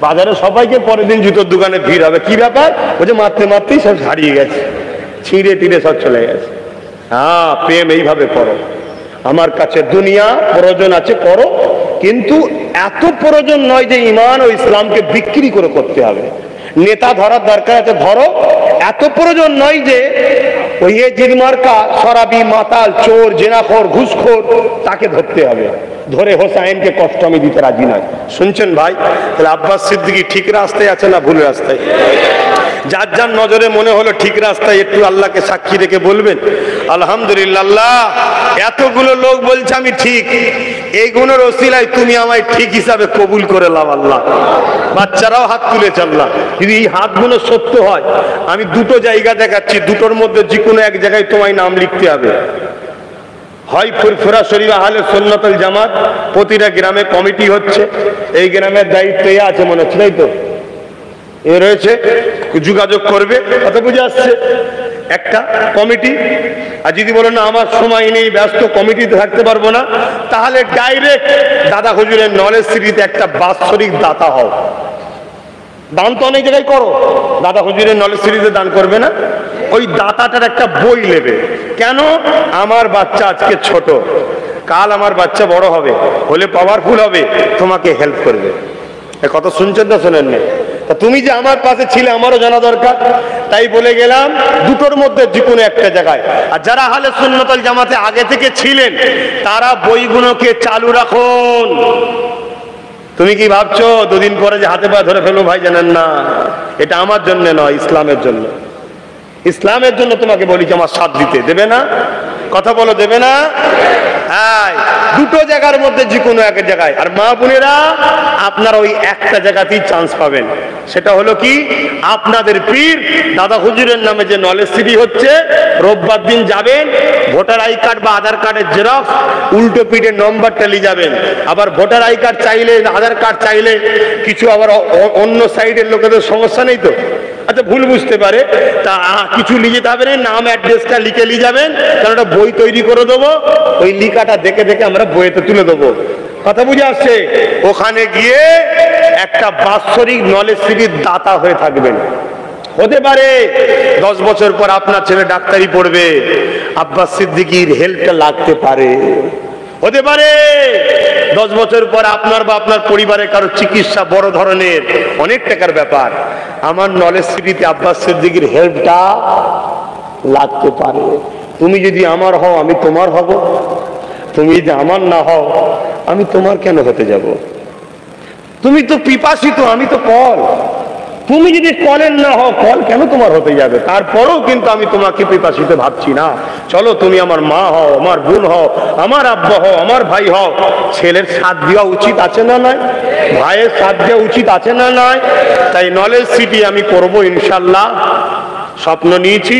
বাজারে সবাইকে পরের দিন জুতোর দোকানে ভিড় হবে। কি ব্যাপার? ওই যে মারতে মারতেই সব হারিয়ে গেছে, ছিঁড়ে টিড়ে সব চলে গেছে। হ্যাঁ, প্রেম এইভাবে করো। আমার কাছে দুনিয়া প্রয়োজন আছে, করো, কিন্তু এত প্রয়োজন নয় যে ঈমান ও ইসলামকে বিক্রি করে করতে হবে। নেতা ধরার দরকার আছে, ধরো। এত প্রয়োজন নয় যে ওই এজিদ মার্কা শরাবি, মাতাল, চোর, জেনাখোর, ঘুষখোর, তাকে ধরতে হবে। ধরে হোসাইনকে কষ্ট আমি দিতে রাজি নয়। শুনছেন ভাই? তাহলে আব্বাস সিদ্দিকী ঠিক রাস্তায় আছে না ভুল রাস্তায়? যার যার নজরে মনে হলো ঠিক রাস্তায়, একটু আল্লাহকে সাক্ষী রেখে বলবেন আলহামদুলিল্লাহ। এতগুলো লোক বলছে আমি ঠিক, এইগুলোর ওসিলায় তুমি আমায় ঠিক হিসাবে কবুল করে লাও আল্লাহ। বাচ্চারাও হাত তুলেছে আল্লাহ। যদি এই হাতগুলো সত্য হয়, আমি দুটো জায়গা দেখাচ্ছি, দুটোর মধ্যে যে কোনো এক জায়গায় তোমায় নাম লিখতে হবে। হয় ফুরফুরা শরীফ আহলে সুন্নাত ওয়াল জামাত, প্রতিটা গ্রামে কমিটি হচ্ছে, এই গ্রামের দায়িত্ব এ আছে মনে হচ্ছে, তাই তো? এ রয়েছে, যোগাযোগ করবে, কত বুঝে আসছে একটা কমিটি। আর যদি বলেন না আমার সময় নেই, ব্যস্ত, কমিটিতে থাকতে পারবো না, তাহলে ডাইরেক্ট দাদা হুজুরের নলেজ সিটিতে একটা বাৎসরিক দাতা হও। দান তো অনেক জায়গায় করো, দাদা হুজুরের নলেজ সিটিতে দান করবে না? ওই দাতাটার একটা বই নেবে। কেন? আমার বাচ্চা আজকে ছোট, কাল আমার বাচ্চা বড় হবে, হলে পাওয়ারফুল হবে, তোমাকে হেল্প করবে। কত শুনছেন না শোনেন না? তা তুমি যে আমার পাশে ছিলে আমারও জানা দরকার, তাই বলে গেলাম দুটোর মধ্যে যে কোনো একটা জায়গায়। আর যারা আহলে সুন্নাত ওয়াল জামাতে আগে থেকে ছিলেন, তারা বইগুলোকে চালু রাখুন। তুমি কি ভাবছো দুদিন পরে যে হাতে পায়ে ধরে ফেলবো? ভাই জানেন না, এটা আমার জন্য নয়, ইসলামের জন্য। ইসলামের জন্য তোমাকে বলি আমার সাথ দিতে, দেবে না? কথা বলো, দেবে না? হ্যাঁ, দুটো জায়গার মধ্যে যে কোনো এক জায়গায়। আর মা বোনেরা, আপনারা ওই একটা জায়গাতেই চান্স পাবেন। সেটা হলো কি, আপনাদের পীর দাদা হুজুরের নামে যে নলেজ সিটি হচ্ছে, রোববার দিন যাবেন, ভোটার আই কার্ড বা আধার কার্ডের জেরক্স, উল্টো পিঠে নম্বরটা নিয়ে যাবেন। আবার ভোটার আই কার্ড চাইলে, আধার কার্ড চাইলে কিছু আবার অন্য সাইডের লোকেদের সমস্যা নেই তো? আচ্ছা, ভুল বুঝতে পারে, তা কিছু নিয়ে যেতে হবে না, নাম অ্যাড্রেসটা লিখে নিয়ে যাবেন, কারণ ওটা বই তৈরি করে দেবো, ওই লিখাটা দেখে দেখে আমরা বইতে তুলে দেবো। কথা বুঝে আসছে? ওখানে গিয়ে একটা বাৎসরিক নলেজ সিটির দাতা হয়ে থাকবেন। হতে পারে 10 বছর পর আপনার ছেলে ডাক্তারি পড়বে, আব্বাস সিদ্দিকীর হেল্পটা লাগতে পারে। হতে পারে 10 বছর পর আপনার বা আপনার পরিবারের কারো চিকিৎসা, বড় ধরনের অনেক টাকার ব্যাপার, আমার নলেজ সিটিতে আব্বাস সিদ্দিকীর হেল্পটা লাগতে পারে। তুমি যদি আমার হও, আমি তোমার হব। তুমি যদি আমার না হও, আমি তোমার কেন হতে যাব? তুমি তো পিপাসিত, আমি তো কল। তুমি যদি কলের না হও, কল কেন তোমার হতে যাবে? তারপরেও কিন্তু আমি তোমাকে পিপাসিত ভাবছি না। চলো, তুমি আমার মা হও, আমার বোন হও, আমার আব্বা হও, আমার ভাই হও। ছেলের সাথ দেওয়া উচিত আছে না নয়? ভাইয়ের সাথ দেওয়া উচিত আছে না নয়? তাই নলেজ সিটি আমি করবো ইনশাল্লাহ। স্বপ্ন নিয়েছি,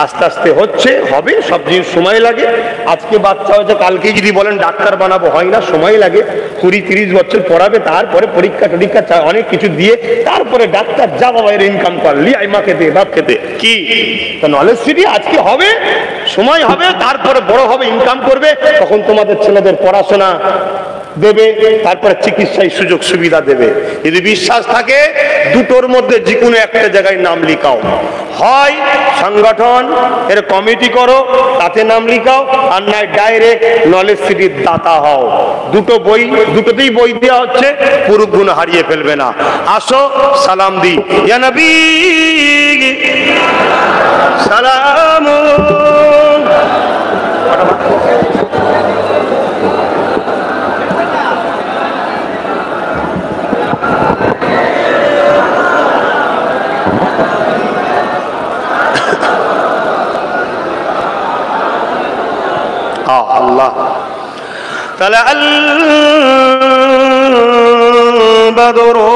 আস্তে আস্তে হচ্ছে, হবে। সব জিনিস সময় লাগে। আজকে বাচ্চা হয়েছে, কালকে যদি বলেন ডাক্তার বানাবো, হয় না, সময় লাগে। 20-30 বছর পড়াবে, তারপরে পরীক্ষা টরীক্ষা অনেক কিছু দিয়ে তারপরে ডাক্তার। যা বাবা এর ইনকাম করলি, আইমা খেতে, বাপ খেতে কি। তা নলেজ সিটি আজকে হবে, সময় হবে, তারপরে বড় হবে, ইনকাম করবে, তখন তোমাদের ছেলেদের পড়াশোনা দেবে, তারপরে চিকিৎসায় সুযোগ সুবিধা দেবে। যদি বিশ্বাস থাকে, দুটোর মধ্যে যে কোনো একটা জায়গায় নাম লিখাও। হয় সংগঠন এর কমিটি করো, তাতে নাম লিখাও, আর নয় ডাইরেক্ট নলেজ সিটির দাতা হও। দুটো বই, দুটোতেই বই দেওয়া হচ্ছে, পুরো গুণ হারিয়ে ফেলবে না। আসো সালাম দি। ইয়া নবী সালাম। আল্লাহ তাআলা আল বদরু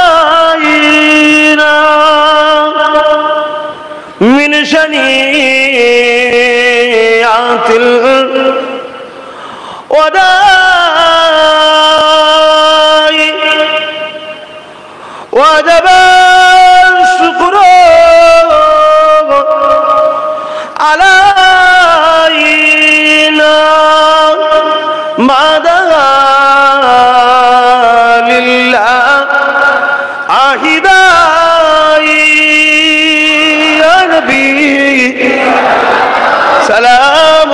আলাইনা মিন শানিআতিল ওয়াদাই ওয়াজাবা শুকরু علينا ماذا لله عهداي يا نبي سلام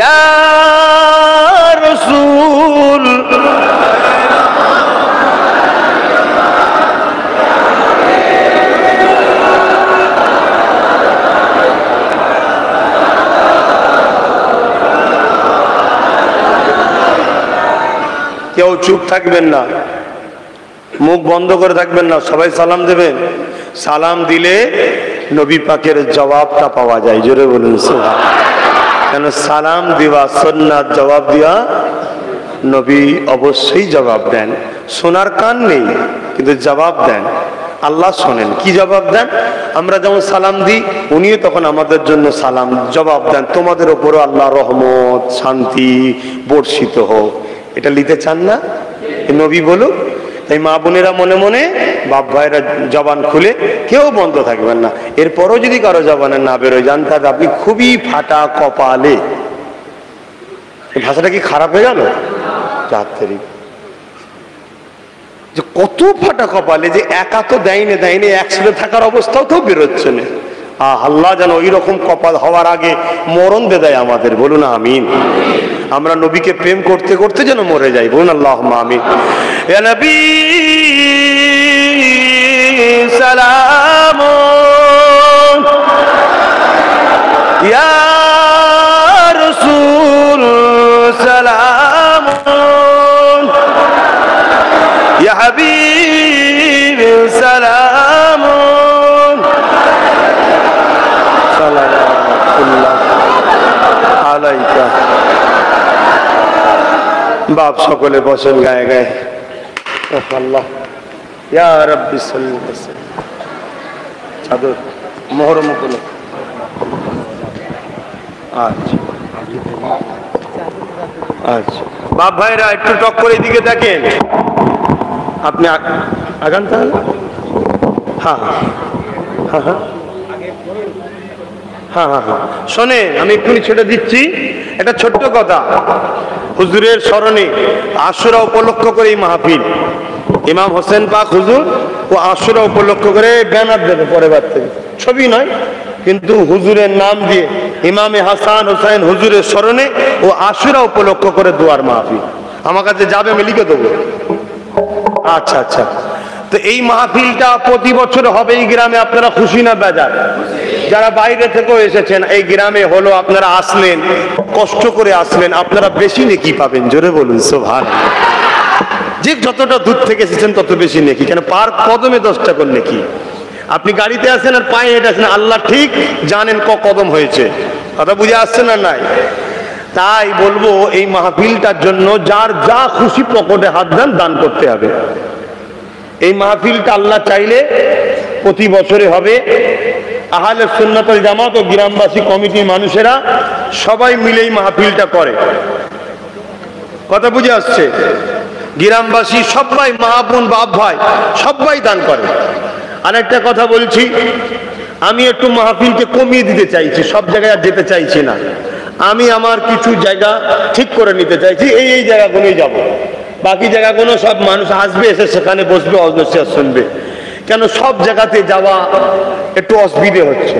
يا رسول কেউ চুপ থাকবেন না, মুখ বন্ধ করে থাকবেন না, সবাই সালাম দেবেন। সালাম দিলে নবী পাকের জবাবটা পাওয়া যায়। জোরে বলুন সুবহানাল্লাহ। কেন সালাম দেওয়া সুন্নাত, জবাব দেওয়া নবী অবশ্যই জবাব দেন। শোনার কান নেই, কিন্তু জবাব দেন। আল্লাহ শোনেন, কি জবাব দেন? আমরা যেমন সালাম দিই, উনিও তখন আমাদের জন্য সালাম জবাব দেন, তোমাদের ওপরও আল্লাহ রহমত শান্তি বর্ষিত হোক। এটা নিতে চান না? নবী বলুক। তাই মা বোনেরা মনে মনে, বাপ ভাইরা জবান খুলে, কেউ বন্ধ থাকবেন না। এরপরও যদি কারো জবানে না বেরোয়, জানতে হবে আপনি খুবই ফাটা কপালে। ভাষাটা কি খারাপ হয়ে গেল? যে কত ফাটা কপালে, যে একা তো দেয়নি দেয়নি, একসাথে থাকার অবস্থাও তো বেরোচ্ছে না। আল্লাহ যেন ওই রকম কপাল হওয়ার আগে মরণ দেয় আমাদের। বলুন আমিন। আমরা নবীকে প্রেম করতে করতে যেন মরে যাই। বলুন আল্লাহুম্মা আমিন। ইয়া নবী সালাম ইয়া রাসূল সালাম ইয়া হাবিব সালাম আলাইকা। বাপ সকলে বসেন গায়ে গায়ে। আল্লাহ ইয়া রাব্বি সাল্লাল্লাহু আলাইহি ওয়াসাল্লাম। চাদর মোহরম উপলক্ষে। আচ্ছা আচ্ছা, বাপ ভাইরা একটু টক করে এদিকে দেখেন। আপনি আগান তাহলে। হ্যাঁ হ্যাঁ হ্যাঁ হ্যাঁ হ্যাঁ হ্যাঁ শোনেন, আমি এক্ষুনি ছেড়ে দিচ্ছি। এটা ছোট্ট কথা। হুজুরের স্মরণে আশুরা উপলক্ষ করে এই মাহফিল, ইমাম হোসেন পাক হুজুর ও আশুরা উপলক্ষ করে ব্যানার দেবে পরের থেকে, ছবি নয় কিন্তু হুজুরের নাম দিয়ে ইমামে হাসান হোসেন হুজুরের স্মরণে ও আশুরা উপলক্ষ করে দোয়ার মাহফিল। আমার কাছে যাবে, আমি লিখে দেবো। আচ্ছা আচ্ছা, তো এই মাহফিলটা প্রতি বছর হবে এই গ্রামে, আপনারা খুশি না বেজার? যারা বাইরে থেকেও এসেছেন এই গ্রামে হলো, আপনারা আসলেন, কষ্ট করে আসলেন, আপনারা বেশি নেকি পাবেন। জোরে বলুন সুবহানাল্লাহ। যে যতটা দূর থেকে এসেছেন তত বেশি নেকি, কেন পার কদমে 10 টাকা নেকি। আপনি গাড়িতে আসেন আর পায়ে হেঁটে আসেন, আল্লাহ ঠিক জানেন কদম হয়েছে। কথা বুঝে আসছে না? নাই। তাই বলবো এই মাহফিলটার জন্য যার যা খুশি পকেটে হাত দেন, দান করতে হবে। এই মাহফিলটা আল্লাহ চাইলে প্রতি বছরে হবে। আহলে সুন্নাত ওয়াল জামাত ও গ্রামবাসী কমিটির মানুষেরা সবাই মিলে এই মাহফিলটা করে। কথা বুঝে আসছে? গ্রামবাসী সবাই, মা বোন বাপ ভাই সবাই দান করে। আর একটা কথা বলছি, আমি একটু মাহফিলকে কমিয়ে দিতে চাইছি, সব জায়গায় আর যেতে চাইছি না। আমি আমার কিছু জায়গা ঠিক করে নিতে চাইছি, এই জায়গাগুলোই যাব। বাকি জায়গাগুলো সব মানুষ আসবে, এসে সেখানে বসবে, অজনসিয়াত শুনবে। কেন সব জায়গাতে যাওয়া একটু অসুবিধে হচ্ছে,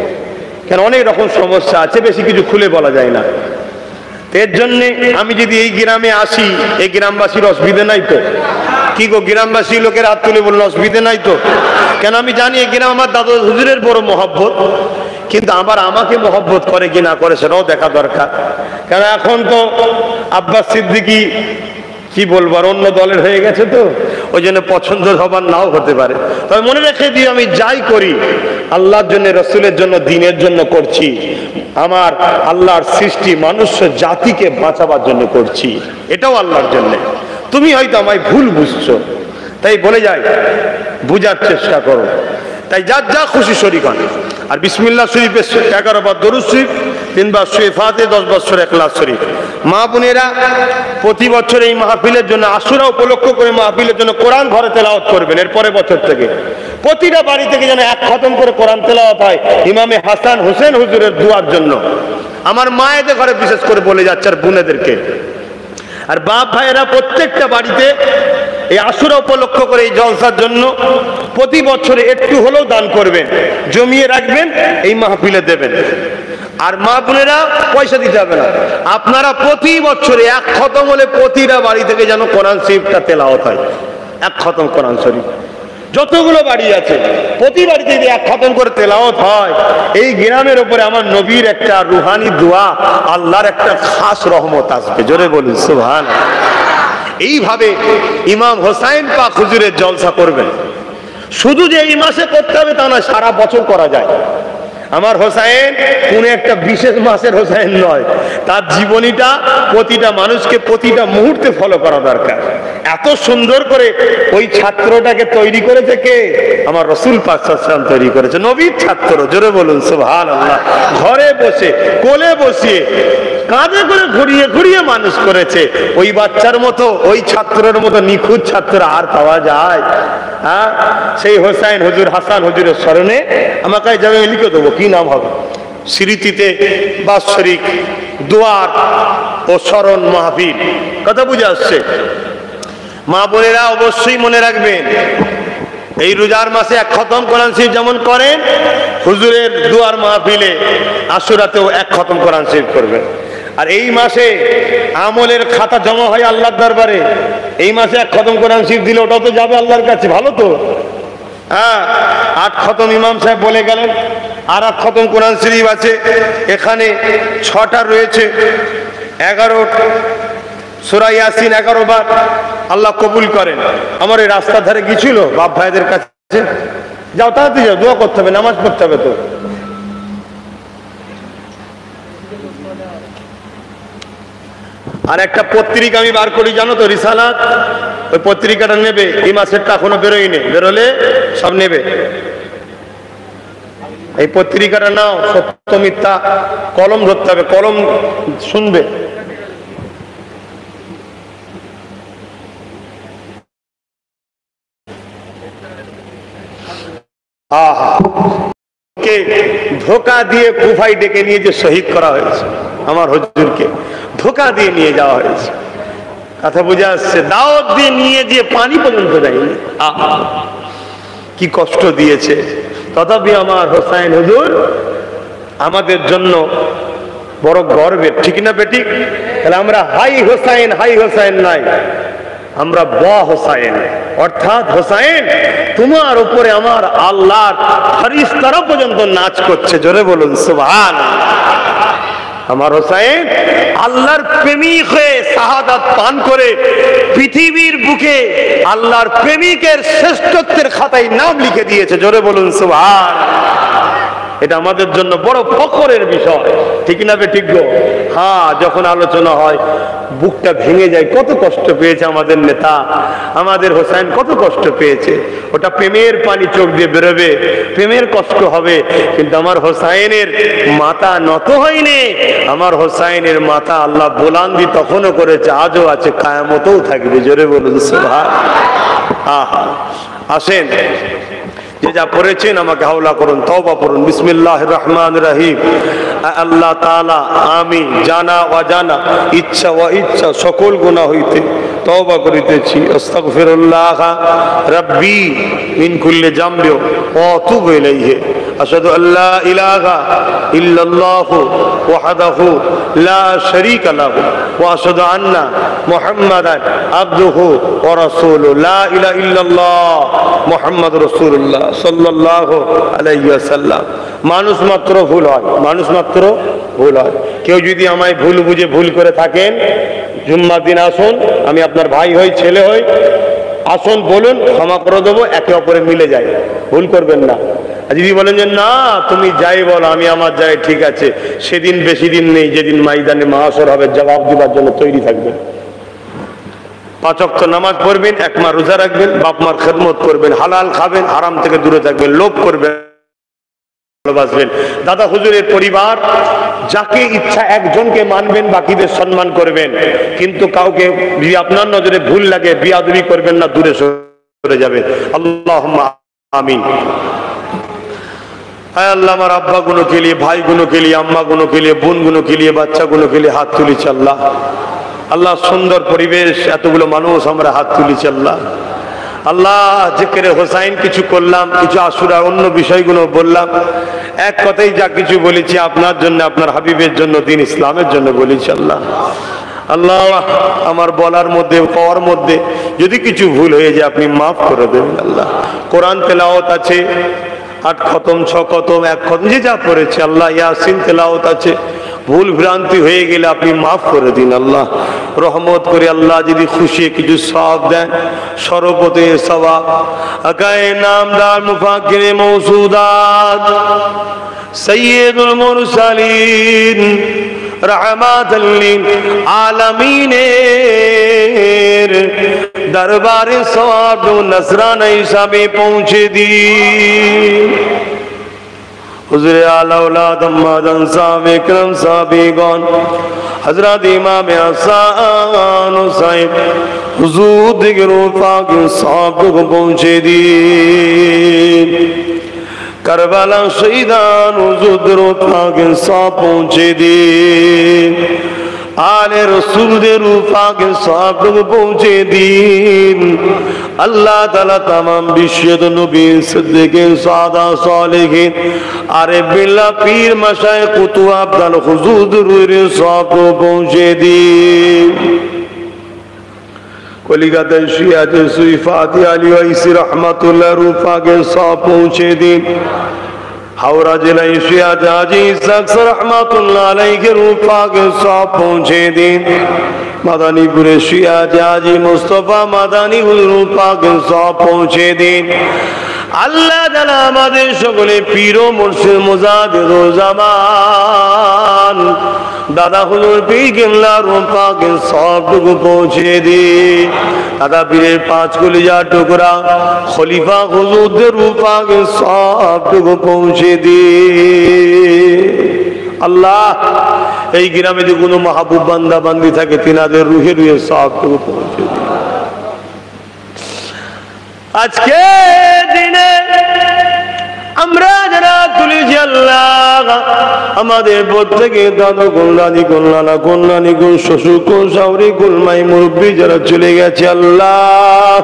কেন অনেক রকম সমস্যা আছে, বেশি কিছু খুলে বলা যায় না। এর জন্যে আমি যদি এই গ্রামে আসি, এই গ্রামবাসীর অসুবিধে নাই তো? কি গো গ্রামবাসী লোকের হাত তুলে বলুন, অসুবিধে নাই তো? কেন আমি জানি এই গ্রাম আমার দাদা হুজুরের বড় মহব্বত, কিন্তু আবার আমাকে মহব্বত করে কি না করে সেটাও দেখা দরকার। কেন এখন তো আব্বাস সিদ্দিকী কি বলবো, আর অন্য দলের হয়ে গেছে, তো ওই জন্য পছন্দ হবার নাও হতে পারে। তবে মনে রেখে দিয়ে আমি যাই করি আল্লাহর জন্য, রসুলের জন্য, দিনের জন্য করছি। আমার আল্লাহর সৃষ্টি মানুষ জাতিকে বাঁচাবার জন্য করছি, এটাও আল্লাহর জন্য। তুমি হয়তো আমায় ভুল বুঝছো, তাই বলে যাই বুঝার চেষ্টা করো। তাই যার যা খুশি শরীক হন। আর বিসমিল্লাহ শরীফে 11 বার দরুদ শরীফ, 3 বার সূরা ফাতিহা, 10 বার সূরা ইখলাস শরীফ। মা বোনেরা প্রতি বছর এই মাহফিলের জন্য, আশুরা উপলক্ষ করে মাহফিলের জন্য কোরআন ঘরে তেলাওয়াত করবেন। এরপরে বছর থেকে প্রতিটা বাড়ি থেকে যেন 1 খতম করে কোরআন তেলাওয়াত হয়, ইমামে হাসান হোসেন হুজুরের দুয়ার জন্য। আমার মায়েদের ঘরে বিশেষ করে বলে যাচ্ছে, আর বোনেদেরকে আর বাপ ভাইয়েরা প্রত্যেকটা বাড়িতে এই আশুরা উপলক্ষ করে এই জলসার জন্য প্রতি বছরে একটু হলেও দান করবেন, জমিয়ে রাখবেন, এই মাহফিলে দেবেন। আর মা বোনেরা পয়সা দিতে হবে না, আপনারা প্রতি বছরে 1 খতম হলে প্রতিটা বাড়ি থেকে যেন কোরআন শরীফটা তেলাওয়াত হয়। 1 খতম কোরআন শরীফ যতগুলো বাড়ি আছে প্রতি বাড়িতে যদি 1 খতম করে তেলাওয়াত হয়, এই গ্রামের উপরে আমার নবীর একটা রুহানি দোয়া, আল্লাহর একটা খাস রহমত আসবে। জোরে বলুন সুবহানাল্লাহ। এইভাবে ইমাম হোসাইন পাক হুজুরের জলসা করবেন। শুধু যে এই মাসে করতে হবে তা না, সারা বছর করা যায়। আমার হোসাইন কোন একটা বিশেষ মাসের হোসাইন নয়, তার জীবনীটা প্রতিটা মানুষকে প্রতিটা মুহূর্তে ফলো করা দরকার। এত সুন্দর করে ওই ছাত্রটাকে তৈরি করেছে কে? আমার রাসূল পাক সাল্লাল্লাহু আলাইহি ওয়াসাল্লাম তৈরি করেছে, নবীর ছাত্র। জোরে বলুন সুবহানাল্লাহ। ঘরে বসে, কোলে বসিয়ে, কাঁধে করে ঘুরিয়ে ঘুরিয়ে মানুষ করেছে। ওই বাচ্চার মতো, ওই ছাত্রের মতো নিখুঁত ছাত্র আর পাওয়া যায়? হ্যাঁ, সেই হোসাইন হুজুর, হাসান হুজুরের স্মরণে আমাকে যাবে, লিখে দেবো কি নাম হবে, স্মৃতিতে বাৎসরিক দোয়ার ও স্মরণ মাহফিল। কথা বুঝে আসছে? মা বোনেরা অবশ্যই মনে রাখবেন, এই রোজার মাসে 1 খতম কোরআন শরীফ যেমন করেন, হুজুরের দুয়ার মাহফিলে আশুরাতেও 1 খতম কোরআন শরীফ করবেন। আর এই মাসে আমলের খাতা জমা হয় আল্লাহর দরবারে। এই মাসে 1 খতম কোরআন শরীফ দিলে ওটাও তো যাবে আল্লাহর কাছে, ভালো তো? হ্যাঁ, 8 খতম ইমাম সাহেব বলে গেলেন, আর 8 খতম কোরআন শরীফ আছে এখানে, 6টা রয়েছে, 11 সূরা ইয়াসিন 11 বার আল্লাহ কবুল করেন। আমার এই রাস্তার ধারে গিয়েছিল বাপ ভাইদের কাছে, যাও তাড়াতাড়ি যাও, দোয়া করতে হবে, নামাজ পড়তে হবে। তো আর একটা পত্রিকা আমি বার করি, জানো তো, রিসালাত। ওই পত্রিকাটা নেবে, এই মাসেরটা এখনো বেরোয়নি, বেরোলে সব নেবে। এই পত্রিকাটা নাও, সত্য মিথ্যা কলম ধরতে হবে, কলম শুনবে। কে ধোকা দিয়ে কুফায় ডেকে নিয়ে যে শহীদ করা হয়েছে, আমার হুজুরকে ধোকা দিয়ে নিয়ে যাওয়া হয়েছে। কথা বুঝে আসছে? দাওয়াত দিয়ে নিয়ে যে পানি পর্যন্ত দেয়নি, কি কষ্ট দিয়েছে। তথাপি আমার হোসাইন হুজুর আমাদের জন্য বড় গর্বের, ঠিক না বেঠিক? তাহলে আমরা হাই হোসাইন, হাই হোসাইন নাই, আমরা ব হোসাইন। অর্থাৎ হোসাইন তোমার উপরে আমার আল্লাহর ফেরেশতারা পর্যন্ত নাচ করছে, জোরে বলুন সুবহানাল্লাহ। আমার হোসাইন আল্লাহর প্রেমিক হয়ে শাহাদাত পান করে পৃথিবীর বুকে আল্লাহর প্রেমিকের শ্রেষ্ঠত্বের খাতায় নাম লিখে দিয়েছে, জোরে বলুন সুবহানাল্লাহ। এটা আমাদের জন্য বড় ফখরের বিষয়, ঠিক না বে ঠিক গো? হ্যাঁ, যখন আলোচনা হয় বুকটা ভেঙে যায়, কত কষ্ট পেয়েছে আমাদের নেতা, আমাদের হোসেন কত কষ্ট পেয়েছে। ওটা প্রেমের পানি চোখ দিয়ে বেরোবে, প্রেমের কষ্ট হবে, কিন্তু আমার হোসাইনের মাথা নত হয়নি। আমার হোসাইনের মাথা আল্লাহ বোলান্দি তখনও করেছে, আজও আছে, কায়ামতেও থাকবে, জোরে বলুন সুবহানাল্লাহ। আহা, আসেন যে যা পড়েছেন আমাকে হাওলা করুন, তওবা করুন। বিসমিল্লাহির রহমানির রহিম। আল্লাহ তাআলা আমি জানা অজানা ইচ্ছা ও ইচ্ছা সকল গুনাহ হইতে তওবা করিতেছি। আস্তাগফিরুল্লাহ রাব্বি মিন কুল্লি জামবি ওয়া আতুবু ইলাইহি। আশহাদু আল্লা ইলাহা ইল্লাল্লাহু ওয়াহদাহু লা শারীকা লাহু ওয়া আশহাদু আন্না মুহাম্মাদান আবদুহু ওয়া রাসূলুহু। লা ইলাহা ইল্লাল্লাহ মুহাম্মাদুর রাসূলুল্লাহ সাল্লাল্লাহু আলাইহি ওয়াসাল্লাম। মানুষ মাত্র ভুল হয়, মানুষ মাত্র ভুল হয়। কেউ যদি আমায় ভুল বুঝে ভুল করে থাকেন, জুম্মার দিন আসুন, আমি আপনার ভাই হই, ছেলে হই, আসুন বলুন, ক্ষমা করে দেবো, একে অপরে মিলে যায়, ভুল করবেন না। আর যদি বলেন যে না তুমি যাই বলো, আমি আমার যাই, ঠিক আছে, সেদিন বেশি দিন নেই যেদিন ময়দানে মাহশর হবে, জবাব দিবার জন্য তৈরি থাকবেন। 5 ওয়াক্ত নামাজ পড়বেন, 1 মাস রোজা রাখবেন, বাপ মার খেদমত করবেন, হালাল খাবেন, হারাম থেকে দূরে থাকবেন, লোভ করবেন, ভালোবাসবেন। দাদা হুজুরের পরিবার যাকে ইচ্ছা একজনকে মানবেন, বাকিদের সম্মান করবেন, কিন্তু কাউকে যদি আপনার নজরে ভুল লাগে বিয়াদবি করবেন না, দূরে সরে যাবেন। আল্লাহুম্মা আমিন। আয় আল্লাহ, আমার আব্বা গুলো के लिए, भाई गुनो के लिए, अम्मा गुनो के लिए, বোন গুলো के लिए, বাচ্চা গুলো के लिए হাত তুলেছি আল্লাহ। আল্লাহ সুন্দর পরিবেশ, এতগুলো মানুষ আমরা হাত তুলেছি আল্লাহ। আল্লাহ জিকিরে হোসাইন কিছু করলাম, কিছু আশুরা অন্য বিষয়গুলো বললাম, এক কথাই যা কিছু বলেছি আপনার জন্য, আপনার হাবিবের জন্য, দ্বীন ইসলামের জন্য বলেছি আল্লাহ। আল্লাহ আমার বলার মধ্যে পাওয়ার মধ্যে যদি কিছু ভুল হয়ে যায় আপনি মাফ করে দেবেন আল্লাহ। কোরআন তেলাওয়াত আছে, 8 খতম 6 খতম 1 খতম যে যা পড়েছে আল্লাহ, ইয়াসিন তেলাওয়াত আছে, ভুল ভ্রান্তি হয়ে গেলে আপনি মাফ করে দিন আল্লাহ, রহমত করে আল্লাহ। যদি খুশি কিছু সওয়াব দেন, সর্বতে সওয়াব আকায়ে নামদার মুফাক্কির মওসুদাত সাইয়্যিদুল মুরসালিন রাহমাতাল লিল আলামিনের দরবারে সওয়াব নজরানা হিসাবে পৌঁছে দিন। হুজুরে আলা ওলাদ আম্মাদান সাহাবে کرام সাহাবীগণ, হযরত ইমাম হাসান হুসাইন হুজুর দিকে রূহ পাক সওয়াব को পৌঁছে দিন। কারবালা শহীদান হুজুর রূহ পাক সওয়াব পৌঁছে দিন। आले रसूल दे रूपा के साथ पहुँचे दीन। अल्लाह ताला तमाम विश्व नबी सिद्दीक़ सादा सालिहीन आरे बिल्ला पीर मशाइख कुतुब अब्दल हुजूर रे साथ पहुँचे दीन। कलिकता शिया के सुइफाती अली वैसी रहमतुल्लाह रूपा के साथ पहुँचे दीन। हावड़ा जिला शिया जाजी शख्स रहमतुल्लाह अलैहि के रूपा के साथ पहुँचे दिन। मदानीपुरे शिया जाजी मुस्तफा मदानी रूपा के साथ पहुँचे दिन। अल्लाह ताला हमारे সকলে পীর ও মুর্শিদ মুজাদ্দিদ জামান दादा हुजूर पीर किबला रूपा के सबटुकु पहुँचे दी। दादा पीरेर 5 कलिजा टुकड़ा खलीफा हुजूर रूपा के सबटुकु पहुँचे दी। अल्लाह এই গ্রামে যে কোনো মাহবুব বান্দা বান্দি থাকে তিনাদের রুহে রুহে সবটুকু পৌঁছে दी। আজকে দিনে আমরা যারা তুলেছি আল্লাহ আমাদের প্রত্যেকে দাদু কল্যাণী কল্যাণা কল্যাণী গুণ শ্বশুর কোন শাওরি কুলমাই মুরব্বী যারা চলে গেছে আল্লাহ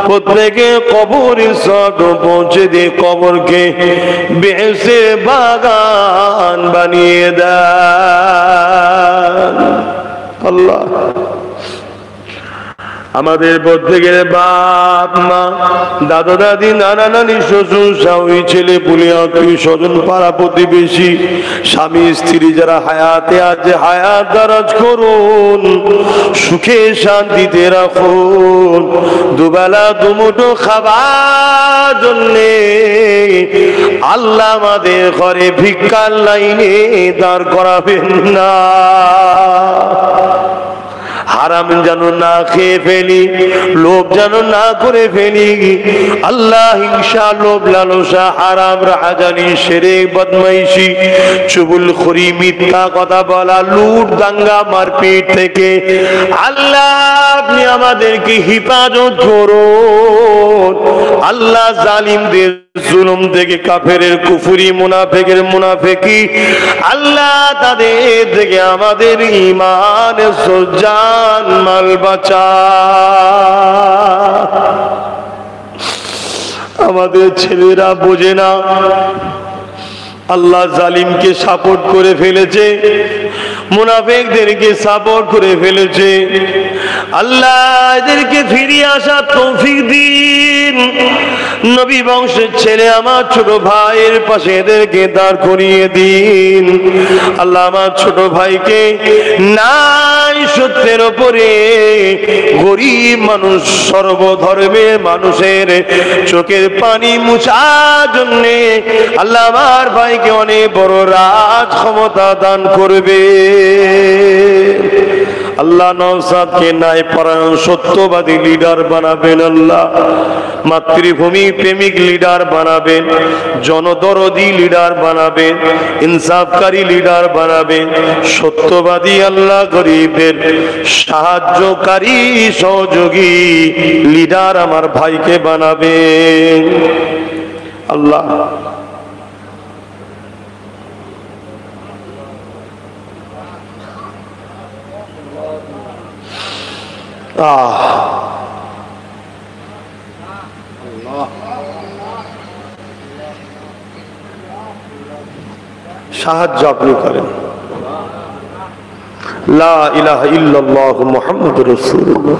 প্রত্যেকে কবরের সব পৌঁছে দিয়ে কবরকে বেহেশতের বাগান বানিয়ে দেন আল্লাহ। আমাদের প্রত্যেকের বাপ মা দাদা দাদি নানা নানি শ্বশুর শাশুড়ি ছেলে পুলে আত্মীয় স্বজন পাড়া প্রতিবেশী স্বামী স্ত্রী যারা হায়াতে আছে হায়াত দারাজ করুন, সুখে শান্তিতে রাখুন। দুবেলা দুমুঠো খাবার জন্যে আল্লাহ আমাদের ঘরে ভিক্ষার লাইনে দাঁড় করাবেন না। হারাম যেন না খেয়ে ফেলি, লোভ যেন না করে ফেলি। আল্লাহ হিংসা, লোভ, লালসা, হারাম, রাহাজানি, শিরক, বদমাইশি, চুগলখড়ি, মিথ্যা কথা বলা, লুট, দাঙ্গা, মারপিট থেকে আল্লাহ আপনি আমাদেরকে হেফাজত করুন। আল্লাহ জালিমদের জুলুম থেকে, কাফেরের কুফরি, মুনাফিকের মুনাফিকি, আল্লাহ তাদের থেকে আমাদের ঈমান জান মাল বাঁচা। আমাদের ছেলেরা বোঝে না, আল্লাহ জালিমকে সাপোর্ট করে ফেলেছে, মুনাফিকদেরকে সাপোর্ট করে ফেলেছে। আল্লাহ এদেরকে ফিরিয়ে আসার তৌফিক দিন। নবী বংশের ছেলে আমার ছোট ভাইয়ের পাশে এদেরকে দাঁড় করিয়ে দিন। আল্লাহ আমার ছোট ভাইকে নাই সত্যের ওপরে গরিব মানুষ, সর্বধর্মের মানুষের চোখের পানি মুছার জন্যে আল্লাহ আমার ভাইকে অনেক বড় রাজ ক্ষমতা দান করবে। আল্লাহ নওশাদকে নাই পরায়ণ সত্যবাদী লিডার বানাবেন। আল্লাহ মাতৃভূমি প্রেমিক লিডার বানাবেন, জনদরদি লিডার বানাবেন, ইনসাফকারী লিডার বানাবেন, সত্যবাদী আল্লাহ গরিবের সাহায্যকারী সহযোগী লিডার আমার ভাইকে বানাবেন। আল্লাহ সাহায্য আপনি করেন। লা ইলাহা ইল্লাল্লাহু মুহাম্মাদুর রাসূলুল্লাহ।